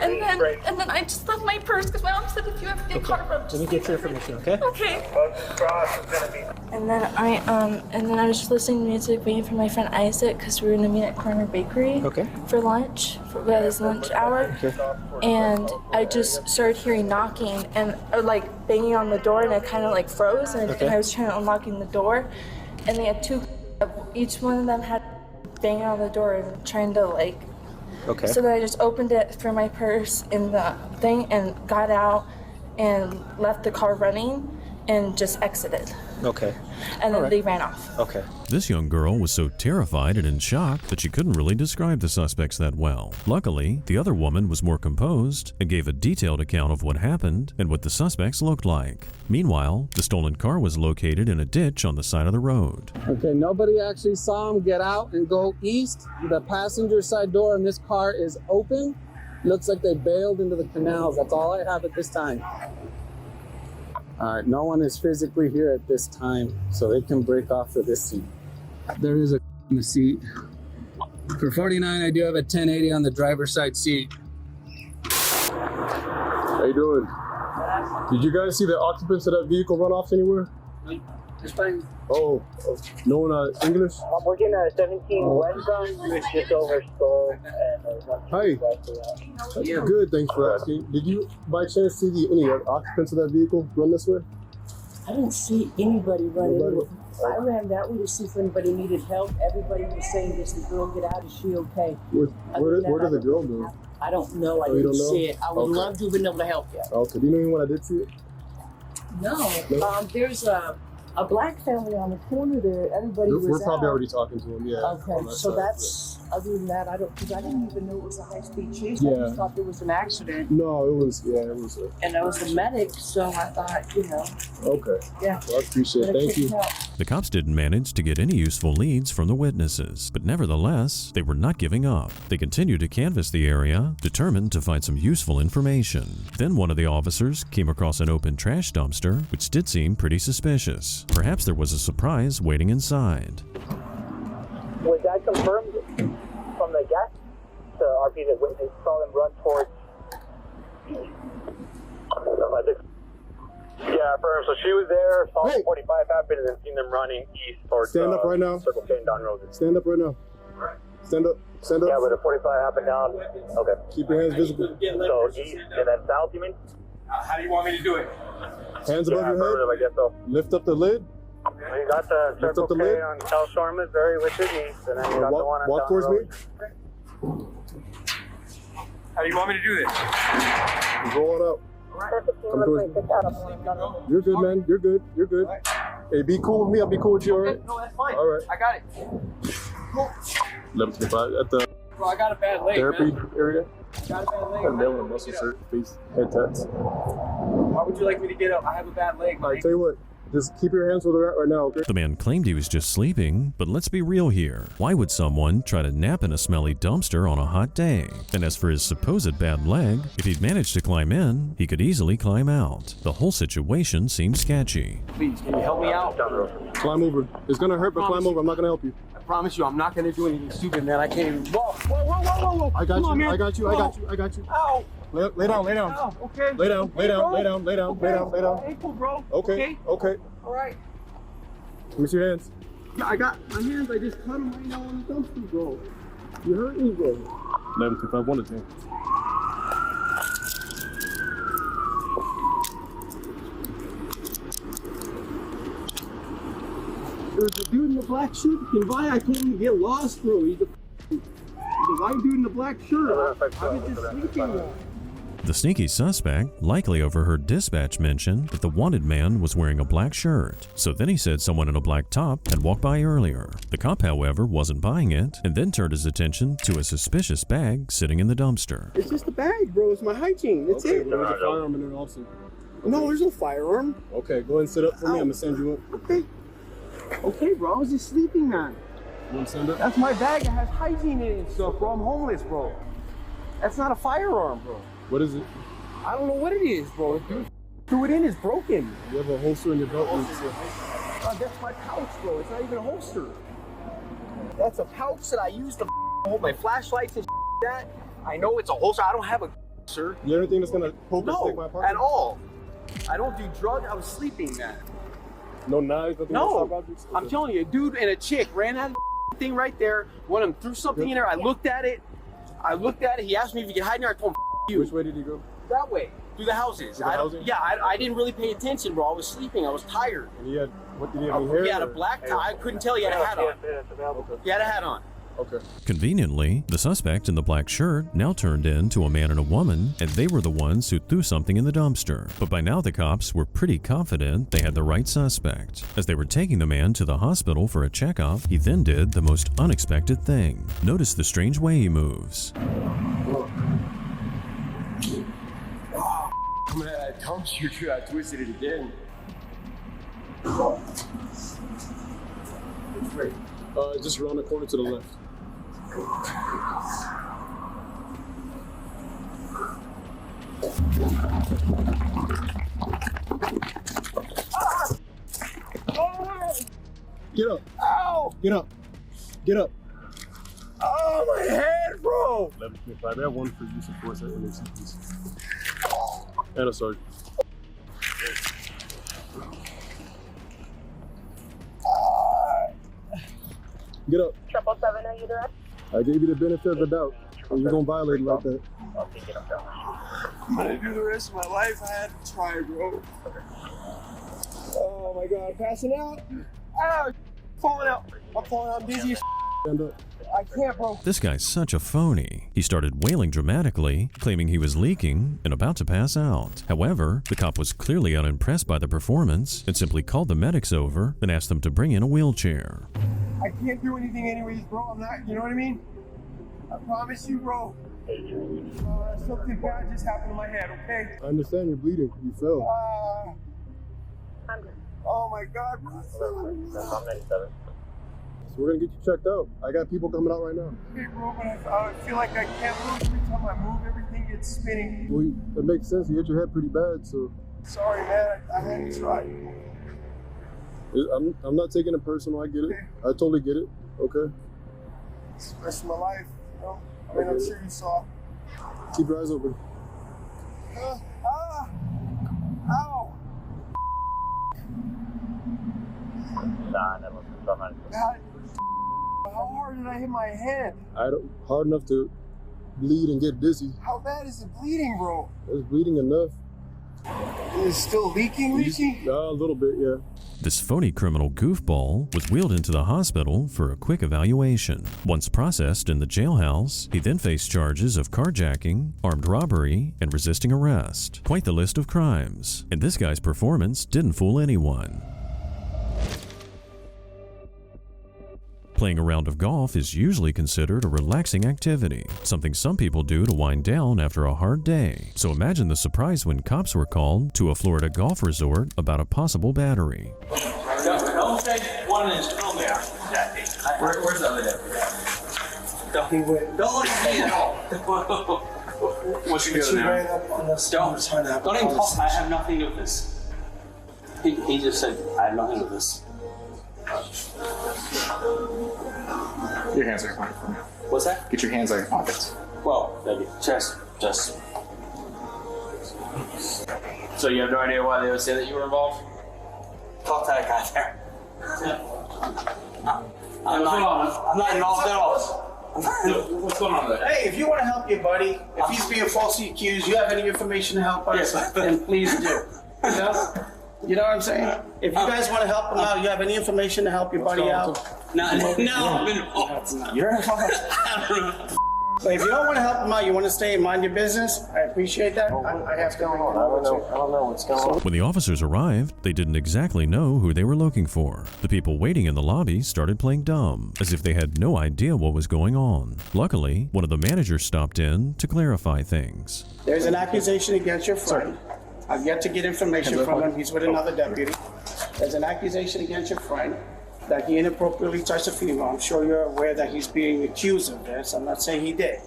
and then I just left my purse because my mom said if you have the car from. Let me get your information, okay? Okay. And then I was just listening to music, waiting for my friend Isaac because we were gonna meet at Corner Bakery. Okay. For lunch, for his lunch hour. Okay. And I just started hearing knocking and like banging on the door, and I kind of like froze, and I was trying to unlocking the door, and they had two. Each one of them had banging on the door and trying to like. Okay. So then I just opened it for my purse in the thing and got out and left the car running and just exited. Okay. And then they ran off. Okay. This young girl was so terrified and in shock that she couldn't really describe the suspects that well. Luckily, the other woman was more composed and gave a detailed account of what happened and what the suspects looked like. Meanwhile, the stolen car was located in a ditch on the side of the road. Okay, nobody actually saw him get out and go east. The passenger side door in this car is open. Looks like they bailed into the canals. That's all I have at this time. All right, no one is physically here at this time, so they can break off of this seat. There is a in the seat. For 49, I do have a 1080 on the driver's side seat. How you doing? Did you guys see the occupants of that vehicle run off anywhere? It's fine. Oh, no one English? I'm working at 17 westbound, just over Skull. Hi. Yeah. Good, thanks for asking. Did you, by chance, see any occupants of that vehicle run this way? I didn't see anybody running. I ran that way to see if anybody needed help. Everybody was saying, "Does the girl get out? Is she okay?" Where did the girl go? I don't know. I Oh, you didn't don't know? see it. I would love to have been able to help you. Okay, do you know anyone that did see it? No. There's a black family on the corner there. Everybody was We're probably out. already talking to him, yeah. Okay, so that's, other than that, because I didn't even know it was a high-speed chase. I Yeah. just thought there was an accident. No, it was. And I was a medic, so I thought, Okay. Yeah. Well, I appreciate it. But I Thank you. couldn't help. The cops didn't manage to get any useful leads from the witnesses, but nevertheless, they were not giving up. They continued to canvass the area, determined to find some useful information. Then one of the officers came across an open trash dumpster, which did seem pretty suspicious. Perhaps there was a surprise waiting inside. Was that confirmed from the gas? The RP that witness saw them run towards. Yeah, firm. So she was there, saw 45 happen, and then seen them running east towards. Stand up right now. Circle K and Don Road. Stand up right now. Stand up. Stand up. Yeah, but the 45 happened down. Okay. Keep your hands visible. So east and then south, you mean? How do you want me to do it? Hands above your head. I guess so. Lift up the lid. You got the Circle K on South Shore Missouri, which is east, and then you got the one on walk towards me. How do you want me to do this? Roll it up. Come towards me. You're good, man. You're good. You're good. Hey, be cool with me. I'll be cool with you, all right? No, that's fine. All right. I got it. Level 25 at the Bro, I got a bad leg, therapy man. area. Got a bad leg. And nail and muscle search, face, head tats. Why would you like me to get up? I have a bad leg. All right, tell you what. Just keep your hands where they're at right now, okay? The man claimed he was just sleeping, but let's be real here. Why would someone try to nap in a smelly dumpster on a hot day? And as for his supposed bad leg, if he'd managed to climb in, he could easily climb out. The whole situation seemed sketchy. Please, can you help me out? Climb over. It's gonna hurt, but climb over. I'm not gonna help you. I promise you, I'm not gonna do anything stupid, man. I can't even. Whoa, whoa, whoa, whoa, whoa! I got Come you. on, man. I got you. I got you. I got you. Ow! Lay down. Lay down. Ow, okay. Lay down. Lay down. Lay down. Lay down. Lay down. Lay down. Hey, cool, bro. Okay. Okay. All right. Let me see your hands. Yeah, I got my hands. I just cut them right now on the dumpster, bro. You hurt me, bro. Level 25 wanted to. There's a dude in the black shirt. Why I told him to get lost, bro. He's a white dude in the black shirt. I was just sleeping. The sneaky suspect likely overheard dispatch mention that the wanted man was wearing a black shirt. So then he said someone in a black top had walked by earlier. The cop, however, wasn't buying it and then turned his attention to a suspicious bag sitting in the dumpster. It's just a bag, bro. It's my hygiene. That's it. There's a firearm in there also. No, there's no firearm. Okay, go ahead and sit up for me. I'm gonna send you up. Okay. Okay, bro. I was just sleeping, man. You wanna stand up? That's my bag. It has hygiene in it and stuff, bro. I'm homeless, bro. That's not a firearm, bro. What is it? I don't know what it is, bro. Dude, threw it in. It's broken. You have a holster in your belt. That's my pouch, bro. It's not even a holster. That's a pouch that I use to hold my flashlights and that. I know it's a holster. I don't have a holster. You have anything that's gonna poke or stick my pocket? At all. I don't do drugs. I was sleeping, man. No knives, nothing. No, I'm telling you, a dude and a chick ran out of the thing right there. One of them threw something in there. I looked at it. He asked me if he could hide in there. I told him, you. Which way did he go? That way, through the houses. I didn't really pay attention, bro. I was sleeping. I was tired. And he had, what did he have? Hair? He had a black tie. I couldn't tell he had a hat on. He had a hat on. Okay. Conveniently, the suspect in the black shirt now turned into a man and a woman, and they were the ones who threw something in the dumpster. But by now the cops were pretty confident they had the right suspect. As they were taking the man to the hospital for a checkup, he then did the most unexpected thing. Notice the strange way he moves. Coming out of that dumpster, dude, I twisted it again. Just around the corner to the left. Get up. Ow! Get up. Get up. Oh, my head, bro! 1125. I have one for use of force at NACPs. And a sergeant. Get up. 777, are you direct? I gave you the benefit of the doubt. And you're gonna violate it like that. I'm gonna do the rest of my life. I had to try, bro. Oh my god, passing out. Ow, falling out. I'm falling out. I'm dizzy as Stand up. I can't, bro. This guy's such a phony. He started wailing dramatically, claiming he was leaking and about to pass out. However, the cop was clearly unimpressed by the performance and simply called the medics over and asked them to bring in a wheelchair. I can't do anything anyways, bro. I'm not, you know what I mean? I promise you, bro. Something bad just happened to my head, okay? I understand you're bleeding. You fell. I'm good. Oh my God. I'm 97. So we're gonna get you checked out. I got people coming out right now. Hey, bro, but I feel like I can't move. Every time I move, everything gets spinning. Well, that makes sense. You hit your head pretty bad, so. Sorry, man. I had to try. I'm not taking it personal. I get it. I totally get it. Okay. It's the rest of my life, you know? I mean, I'm sure you saw. Keep your eyes open. Ow! Nah, that was something. God, how hard did I hit my head? Hard enough to bleed and get dizzy. How bad is it bleeding, bro? It's bleeding enough. Is it still leaking? A little bit, yeah. This phony criminal goofball was wheeled into the hospital for a quick evaluation. Once processed in the jailhouse, he then faced charges of carjacking, armed robbery, and resisting arrest. Quite the list of crimes, and this guy's performance didn't fool anyone. Playing a round of golf is usually considered a relaxing activity, something some people do to wind down after a hard day. So imagine the surprise when cops were called to a Florida golf resort about a possible battery. Don't take 1 inch. Calm down. Where's the other deputy? Don't look at me at all. What you doing now? Don't even talk. I have nothing to do with this. He just said, I have nothing to do with this. Your hands are in your pocket for me. What's that? Get your hands out of your pockets. Well, maybe. Just. So you have no idea why they would say that you were involved? Talk to that guy there. I'm not involved at all. What's going on there? Hey, if you want to help your buddy, if he's being falsely accused, you have any information to help us, then please do. You know what I'm saying? If you guys want to help him out, you have any information to help your buddy out? No, I'm involved. You're involved. But if you don't want to help him out, you want to stay and mind your business, I appreciate that. I have to go on. I don't know what's going on. When the officers arrived, they didn't exactly know who they were looking for. The people waiting in the lobby started playing dumb, as if they had no idea what was going on. Luckily, one of the managers stopped in to clarify things. There's an accusation against your friend. I've yet to get information from him. He's with another deputy. There's an accusation against your friend that he inappropriately touched a female. I'm sure you're aware that he's being accused of this. I'm not saying he did.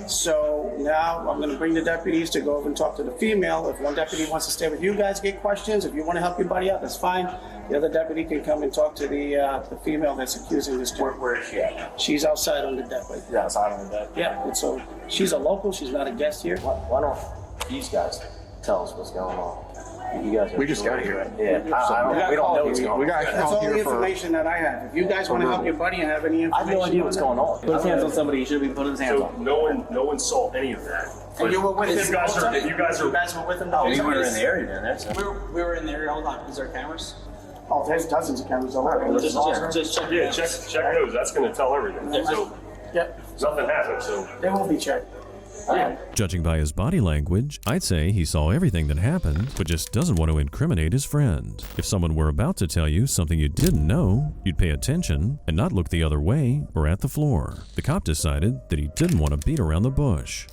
So now I'm going to bring the deputies to go over and talk to the female. If one deputy wants to stay with you guys, get questions. If you want to help your buddy out, that's fine. The other deputy can come and talk to the female that's accusing this dude. Where is she at? She's outside on the deck. Yeah, outside on the deck. Yeah, and so she's a local. She's not a guest here. Why don't these guys tell us what's going on? You guys We just got here. Yeah, we don't know what's going on. We got That's all the information that I have. If you guys want to help your buddy and have any information, I have no idea what's going on. Put his hands on somebody he should be putting his hands on. No one saw any of that. And you were with him. You guys were with him. Oh, we were in the area then. That's we were in the area all the time. Is there cameras? Oh, there's dozens of cameras all over. Just check. Yeah, check those. That's going to tell everything. So nothing happened. So they will be checked. Yeah. Judging by his body language, I'd say he saw everything that happened, but just doesn't want to incriminate his friend. If someone were about to tell you something you didn't know, you'd pay attention and not look the other way or at the floor. The cop decided that he didn't want to beat around the bush.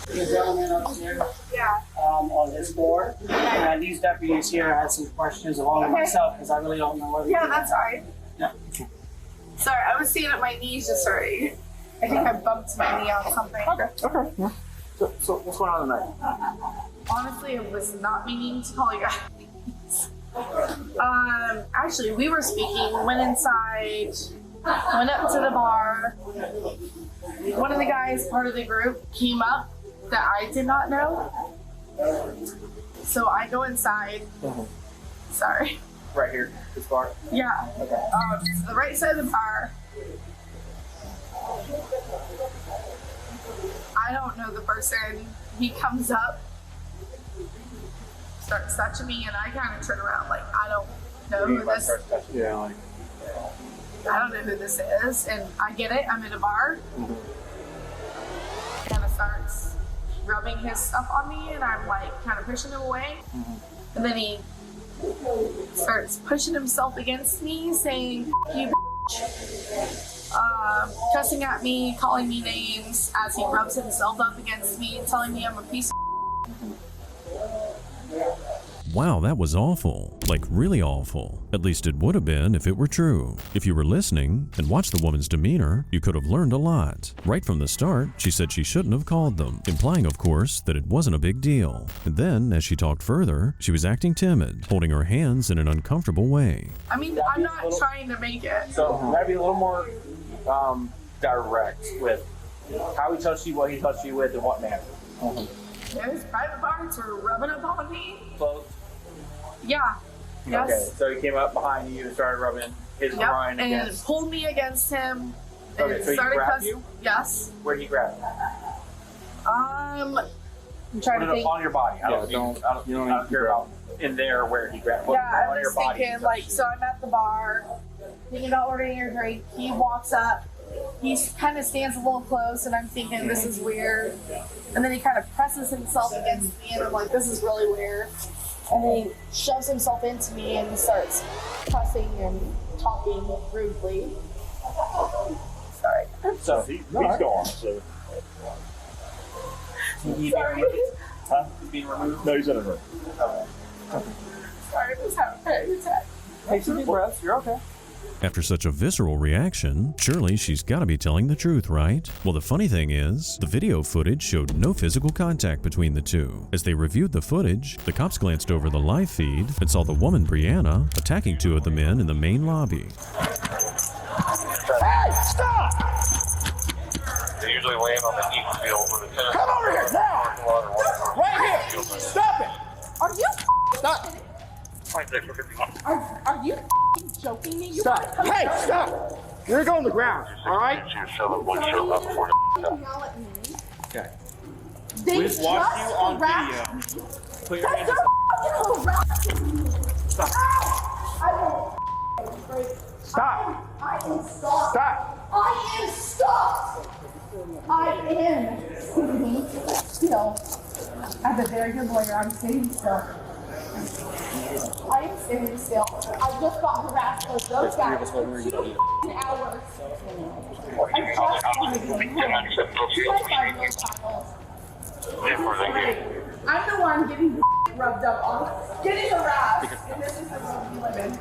The gentleman upstairs on his floor, and these deputies here had some questions along with myself because I really don't know everything. Yeah, that's alright. Yeah. Sorry, I was seeing at my knees just already. I think I bumped my knee on something. Okay. Yeah. So what's going on tonight? Honestly, it was not meaning to call you guys. Actually, we were speaking, went inside, went up to the bar. One of the guys, part of the group, came up that I did not know. So I go inside. Sorry. Right here, this bar? Yeah. To the right side of the bar. I don't know the person. He comes up, starts touching me, and I kind of turn around like, I don't know who this is. I don't know who this is. And I get it. I'm in a bar. Kind of starts rubbing his stuff on me, and I'm like kind of pushing him away. And then he starts pushing himself against me, saying, "You bitch." Cussing at me, calling me names as he rubs himself up against me, telling me I'm a piece of Wow, that was awful. Like really awful. At least it would have been if it were true. If you were listening and watched the woman's demeanor, you could have learned a lot. Right from the start, she said she shouldn't have called them, implying of course that it wasn't a big deal. And then, as she talked further, she was acting timid, holding her hands in an uncomfortable way. I mean, I'm not trying to make it. So you gotta be a little more direct with how he touched you, what he touched you with, and what manner. His private parts were rubbing up on me. Close. Yeah. Yes. Okay, so he came up behind you and started rubbing his groin and against. pulled me against him. Okay, And so he started grabbed you? Yes. Where'd he grab you? I'm trying to think. On your body. I don't care about in there where he grabbed you. Yeah, on I'm your just body. thinking, like, so I'm at the bar, thinking about ordering your drink. He walks up. He kind of stands a little close, and I'm thinking, this is weird. And then he kind of presses himself against me, and I'm like, this is really weird. And then he shoves himself into me and starts cussing and talking rudely. Sorry. So he's gone. So. Sorry. Huh? He's being removed? No, he's in a room. Sorry, I was having a panic attack. Take some deep breaths. You're okay. After such a visceral reaction, surely she's got to be telling the truth, right? Well, the funny thing is, the video footage showed no physical contact between the two. As they reviewed the footage, the cops glanced over the live feed and saw the woman, Brianna, attacking two of the men in the main lobby. Hey, stop! They usually land on the east field with a tennis. Come over here now! Right here! Stop it! Are you stop? Are you joking me? You stop! Hey, stop! You're going on the ground, all right? Okay. They we just watched you on harassed video. me. Put your hands Stop. Stop. I am stopped. Stop. I am stopped. I am still. As a very good lawyer, I'm staying still. I am staying still. I just got harassed by those guys for 2 hours. I'm the one getting rubbed up on, getting harassed, and this is the world we live in.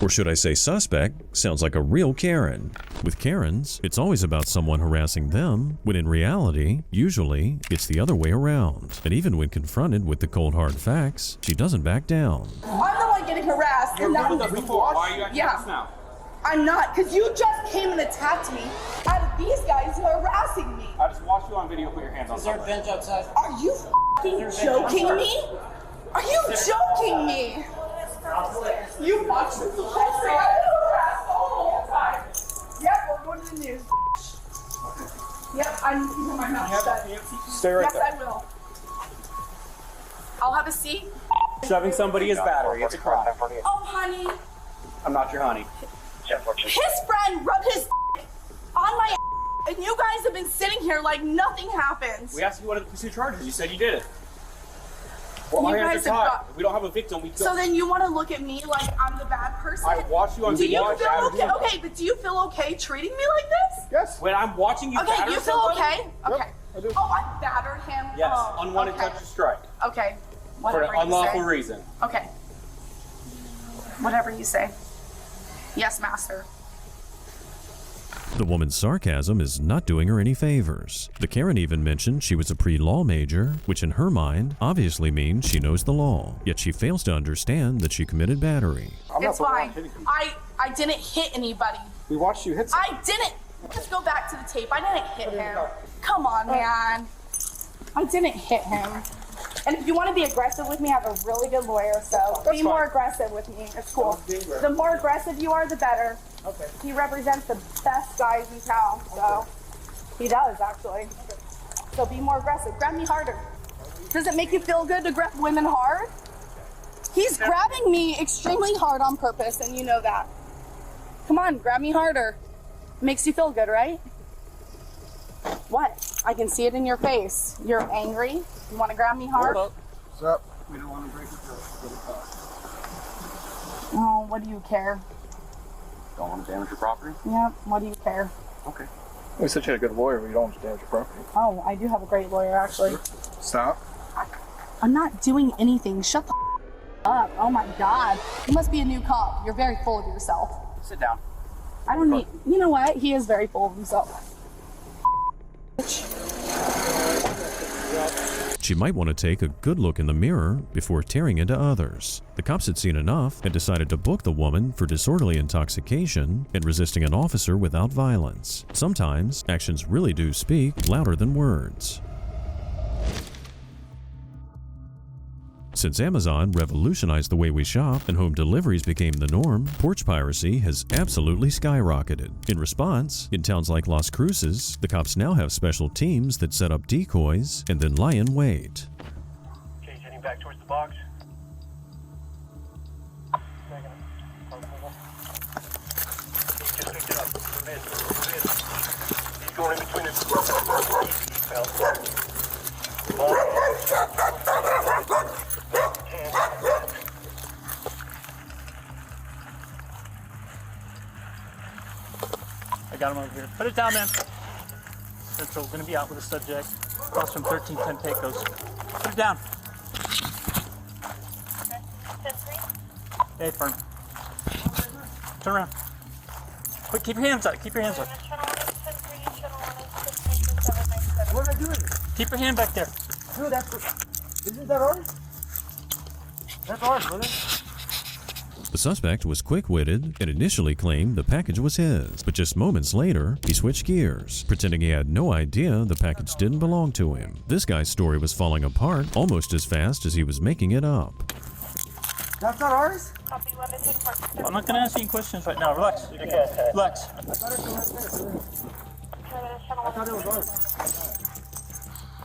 Or should I say suspect, sounds like a real Karen. With Karens, it's always about someone harassing them, when in reality, usually, it's the other way around. And even when confronted with the cold hard facts, she doesn't back down. I'm the one getting harassed. You're not with us before. Why are you acting yeah. this now? I'm not, because you just came and attacked me out of these guys who are harassing me. I just watched you on video. Put your hands on. Is there a bench outside? Are you f***ing joking me? Are you joking me? You watched this the whole thing. I was harassed the whole time. Yep, we're going to the news. Yep, I'm keeping my mouth shut. Stay right there. Yes, I will. I'll have a seat. Shoving somebody is battery. It's a crime. Oh, honey. I'm not your honey. His friend rubbed his on my and you guys have been sitting here like nothing happened. We asked if you wanted to pursue charges. You said you did it. Well, You my hands guys are have tied. got- We don't have a victim. We So then you want to look at me like I'm the bad person? I watched you on Do you video. feel okay? Okay, but do you feel okay treating me like this? Yes. When I'm watching you Okay, batter you feel somebody? okay? Okay. I do. Oh, I battered him? Yes. Oh, Unwanted okay. touch or strike. Okay. For Whatever an unlawful you say. reason. Okay. Whatever you say. Yes, master. The woman's sarcasm is not doing her any favors. The Karen even mentioned she was a pre-law major, which in her mind obviously means she knows the law. Yet she fails to understand that she committed battery. It's fine. I didn't hit anybody. We watched you hit I didn't. Let's go back to the tape. I didn't hit him. Come on, man. I didn't hit him. And if you want to be aggressive with me, I have a really good lawyer, so be more aggressive with me. It's cool. The more aggressive you are, the better. Okay. He represents the best guys in town, so he does, actually. So be more aggressive. Grab me harder. Does it make you feel good to grab women hard? He's grabbing me extremely hard on purpose, and you know that. Come on, grab me harder. Makes you feel good, right? What? I can see it in your face. You're angry. You want to grab me hard? Hold up. What's up? We don't want to break the car. Oh, what do you care? Don't want to damage your property? Yep, what do you care? Okay. We said you had a good lawyer, but you don't want to damage your property. Oh, I do have a great lawyer, actually. Stop. I'm not doing anything. Shut the up. Oh my God. You must be a new cop. You're very full of yourself. Sit down. I don't need, you know what? He is very full of himself. She might want to take a good look in the mirror before tearing into others. The cops had seen enough and decided to book the woman for disorderly intoxication and resisting an officer without violence. Sometimes actions really do speak louder than words. Since Amazon revolutionized the way we shop and home deliveries became the norm, porch piracy has absolutely skyrocketed. In response, in towns like Las Cruces, the cops now have special teams that set up decoys and then lie in wait. Okay, heading back towards the box. He just picked it up. He's going in between us. I got him over here. Put it down, man. Central, gonna be out with the subject. Cross from 1310 Pecos. Put it down. Hey, firm. Turn around. Quick, keep your hands up. Keep your hands up. What am I doing? Keep your hand back there. Dude, isn't that ours? That's ours, brother. The suspect was quick-witted and initially claimed the package was his, but just moments later, he switched gears, pretending he had no idea the package didn't belong to him. This guy's story was falling apart almost as fast as he was making it up. That's not ours? I'm not gonna ask you any questions right now. Relax. Relax. I thought it was ours.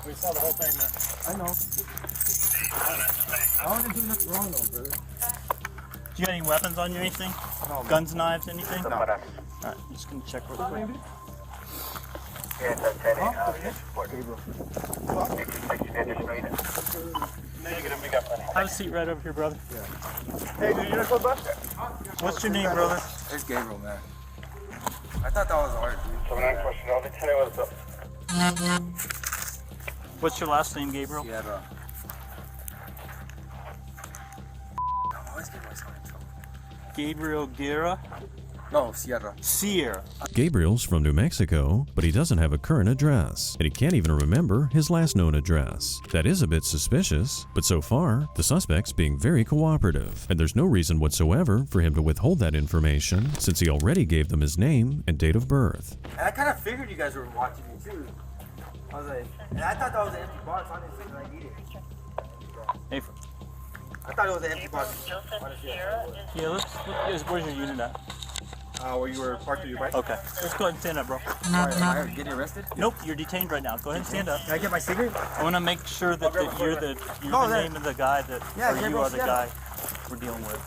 We saw the whole thing, man. I know. I wasn't doing nothing wrong though, brother. Do you got any weapons on you or anything? No. Guns, knives, anything? No. Alright, I'm just gonna check real quick. Have a seat right over here, brother. Hey, dude, you're not going back there. What's your name, brother? It's Gabriel, man. I thought that was ours, dude. What's your last name, Gabriel? Sierra. Gabriel Guerra? No, Sierra. Sierra. Gabriel's from New Mexico, but he doesn't have a current address, and he can't even remember his last known address. That is a bit suspicious, but so far, the suspect's being very cooperative, and there's no reason whatsoever for him to withhold that information since he already gave them his name and date of birth. And I kind of figured you guys were watching me too. I was like, and I thought that was an empty box, honestly, and I need it. Hey, I thought it was an empty box. yeah, where's your unit at? Where you were parked with your bike? Okay, let's go ahead and stand up, bro. Am I getting arrested? Nope, you're detained right now. Go ahead and stand up. Can I get my cigarette? I want to make sure that you're the name of the guy that, Yeah, or you Gabriel are the Sierra. guy we're dealing with.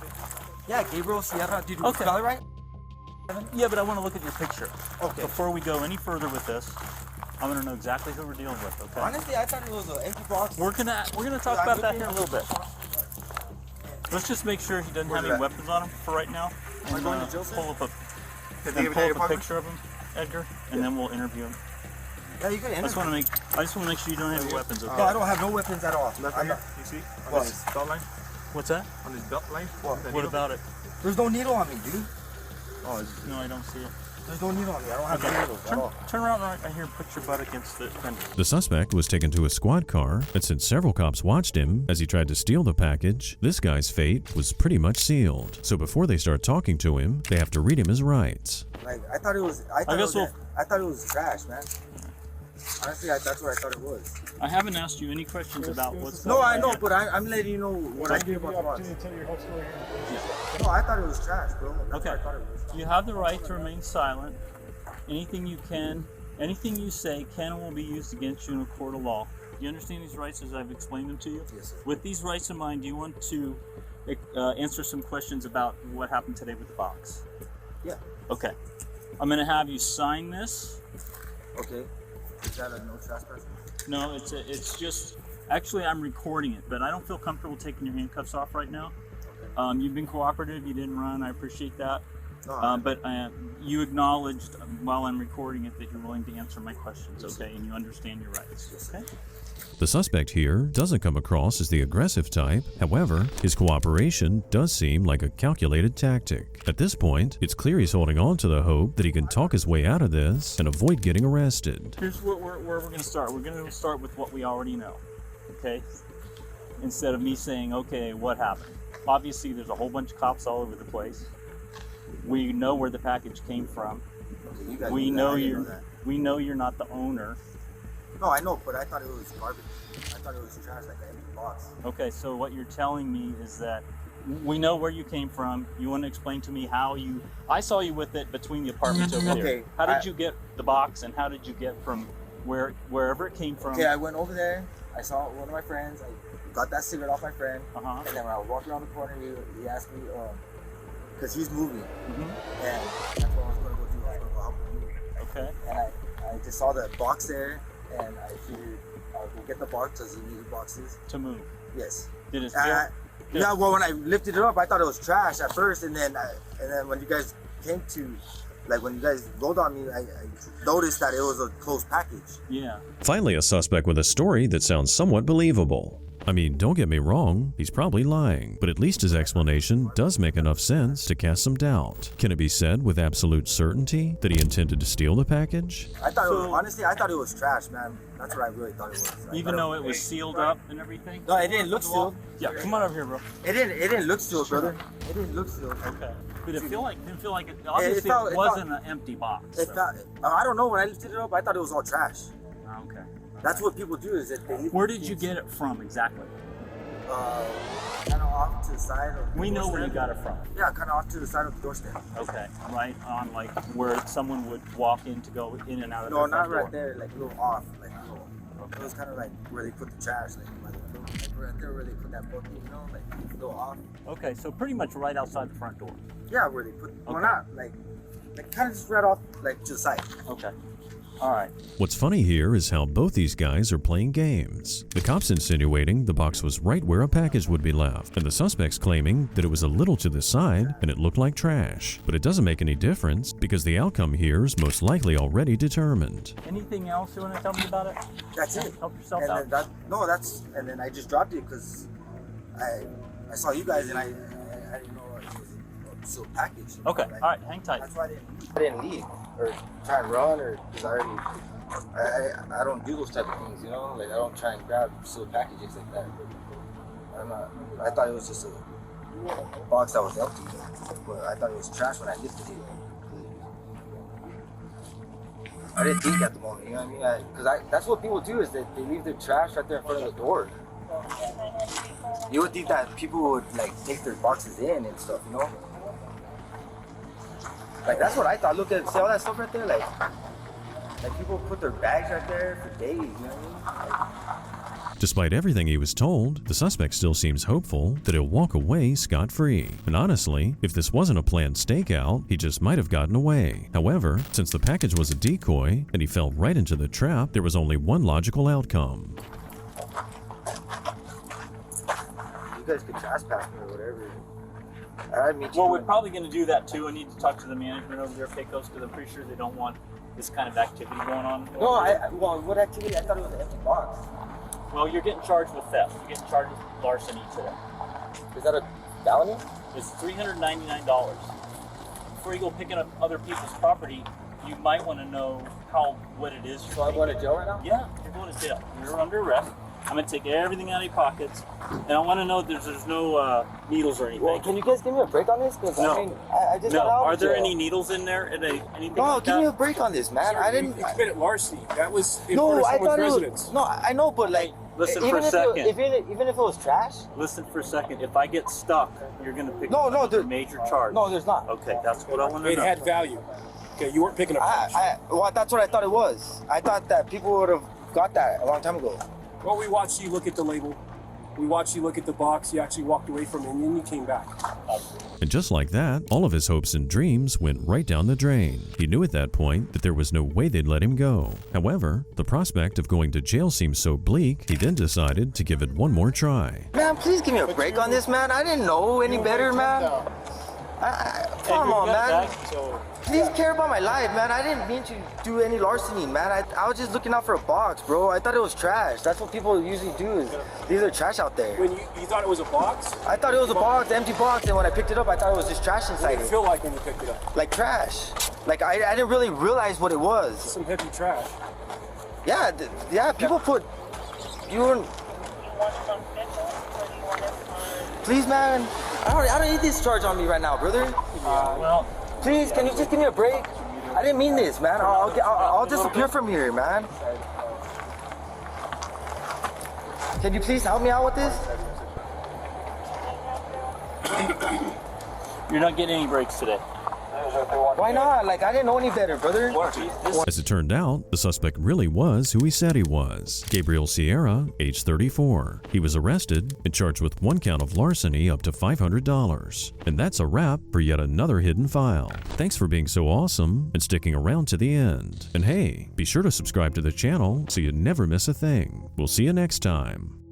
Yeah, Gabriel Sierra. Did you Okay. spell it right? Yeah, but I want to look at your picture. Okay. Before we go any further with this, I want to know exactly who we're dealing with, okay? Honestly, I thought it was an empty box. We're gonna talk about that here in a little bit. Let's just make sure he doesn't have any weapons on him for right now. Am I And going to jail, sir? pull up a Pull picture of him, Edgar, and then we'll interview him. Yeah, you can I just want to make sure you don't have any weapons, okay? No, I don't have no weapons at all. Nothing here? You see? On What? his belt line? What's that? On his belt line? What about it? There's no needle on me, dude. Oh, no, I don't see it. There's no needle on me. I don't have no needles at all. Turn around right here and put your butt against the fender. The suspect was taken to a squad car, and since several cops watched him as he tried to steal the package, this guy's fate was pretty much sealed. So before they start talking to him, they have to read him his rights. Like, I thought it was trash, man. Honestly, that's what I thought it was. I haven't asked you any questions about what's No, I know, but I'm letting you know what I do about the box. No, I thought it was trash, bro. That's what I thought it was. You have the right to remain silent. Anything you say can and will be used against you in a court of law. Do you understand these rights as I've explained them to you? Yes, sir. With these rights in mind, do you want to answer some questions about what happened today with the box? Yeah. Okay. I'm going to have you sign this. Okay. Is that a no trespassing? No, it's just, actually I'm recording it, but I don't feel comfortable taking your handcuffs off right now. You've been cooperative, you didn't run, I appreciate that. But you acknowledged while I'm recording it that you're willing to answer my questions, okay? And you understand your rights, okay? The suspect here doesn't come across as the aggressive type. However, his cooperation does seem like a calculated tactic. At this point, it's clear he's holding on to the hope that he can talk his way out of this and avoid getting arrested. Here's where we're going to start. We're going to start with what we already know, okay? Instead of me saying, okay, what happened? Obviously, there's a whole bunch of cops all over the place. We know where the package came from. We know you're not the owner. No, I know, but I thought it was garbage. I thought it was trash, like an empty box. Okay, so what you're telling me is that we know where you came from. You want to explain to me how you... I saw you with it between the apartments over there. How did you get the box, and how did you get from wherever it came from? Okay, I went over there. I saw one of my friends. I got that cigarette off my friend. And then when I was walking around the corner, he asked me, because he's moving. And that's what I was going to go do. I was going to go help him move. Okay. And I just saw the box there. And I figured I'll go get the box because he needed boxes. To move? Yes. Did it feel? Yeah, well, when I lifted it up, I thought it was trash at first. And then when you guys came to, like when you guys rolled on me, I noticed that it was a closed package. Yeah. Finally, a suspect with a story that sounds somewhat believable. I mean, don't get me wrong, he's probably lying, but at least his explanation does make enough sense to cast some doubt. Can it be said with absolute certainty that he intended to steal the package? I thought honestly, I thought it was trash, man. That's what I really thought it was. Even though it was sealed up and everything? No, it didn't look sealed. Yeah, come on over here, bro. It didn't look sealed, brother. It didn't look sealed. Okay. But it didn't feel like it obviously it wasn't an empty box. I don't know, when I lifted it up, I thought it was all trash. Okay. That's what people do, is that they... Where did you get it from exactly? Kind of off to the side of... We know where you got it from. Yeah, kind of off to the side of the doorstep. Okay, right on like where someone would walk in to go in and out of the No, front not door. right there, like a little off. Like, it was kind of like where they put the trash, like by the window. Like right there where they put that bucket, you know, like a little off. Okay, so pretty much right outside the front door. Yeah, where they put... Well, not like kind of just right off, like to the side. Okay. All right. What's funny here is how both these guys are playing games. The cops insinuating the box was right where a package would be left, and the suspects claiming that it was a little to the side and it looked like trash. But it doesn't make any difference because the outcome here is most likely already determined. Anything else you want to tell me about it? That's it. Help yourself and out. And then I just dropped it because I saw you guys and I didn't know it was a sealed package. Okay. All right. Hang tight. That's why I didn't leave or try and run, or because I don't do those type of things, you know. Like I don't try and grab sealed packages like that. I thought it was just a box that was empty, but I thought it was trash when I lifted it. I didn't think at the moment, you know what I mean? Because that's what people do, is that they leave their trash right there in front of the door. You would think that people would like take their boxes in and stuff, you know? Like that's what I thought. Look at, see all that stuff right there? Like people put their bags right there for days, you know what I mean? Despite everything he was told, the suspect still seems hopeful that he'll walk away scot-free. And honestly, if this wasn't a planned stakeout, he just might have gotten away. However, since the package was a decoy and he fell right into the trap, there was only one logical outcome. You guys could trespass me or whatever. Well, we're probably going to do that too. I need to talk to the management over there, Pecos, because I'm pretty sure they don't want this kind of activity going on. No, well, what activity? I thought it was an empty box. Well, you're getting charged with theft. You're getting charged with larceny today. Is that a felony? It's $399. Before you go picking up other people's property, you might want to know what it is. So I'm going to jail right now? Yeah, you're going to jail. You're under arrest. I'm going to take everything out of your pockets, and I want to know that there's no needles or anything. Well, can you guys give me a break on this? Because no. I mean, I just got out Are of there jail. any needles in there? Anything No, like give that? me a break on this, man. Sir, I didn't. You committed larceny. That was in No, front of I someone's thought it residence. was. No, I know, but like, Listen even for a if second. Even if it was trash. Listen for a second. If I get stuck, you're going to pick No, up a major charge. No, there's not. Okay, that's what I want to It know. had value. Okay, you weren't picking up trash. Well, that's what I thought it was. I thought that people would have got that a long time ago. Well, we watched you look at the label. We watched you look at the box. You actually walked away from it, and then you came back. And just like that, all of his hopes and dreams went right down the drain. He knew at that point that there was no way they'd let him go. However, the prospect of going to jail seemed so bleak, he then decided to give it one more try. Man, please give me a break on this, man. I didn't know any better, man. Come on, man. Please care about my life, man. I didn't mean to do any larceny, man. I was just looking out for a box, bro. I thought it was trash. That's what people usually do, is leave their trash out there. When you thought it was a box? I thought it was a box, empty box, and when I picked it up, I thought it was just trash inside What did it feel like when you picked it up? Like trash. Like, I didn't really realize what it was. Some heavy trash. Yeah, yeah, people put... Please, man. I don't need this charge on me right now, brother. Well... Please, can you just give me a break? I didn't mean this, man. I'll disappear from here, man. Can you please help me out with this? You're not getting any breaks today. Why not? Like, I didn't know any better, brother. As it turned out, the suspect really was who he said he was. Gabriel Sierra, age 34. He was arrested and charged with 1 count of larceny up to $500. And that's a wrap for yet another hidden file. Thanks for being so awesome and sticking around to the end. And hey, be sure to subscribe to the channel so you never miss a thing. We'll see you next time.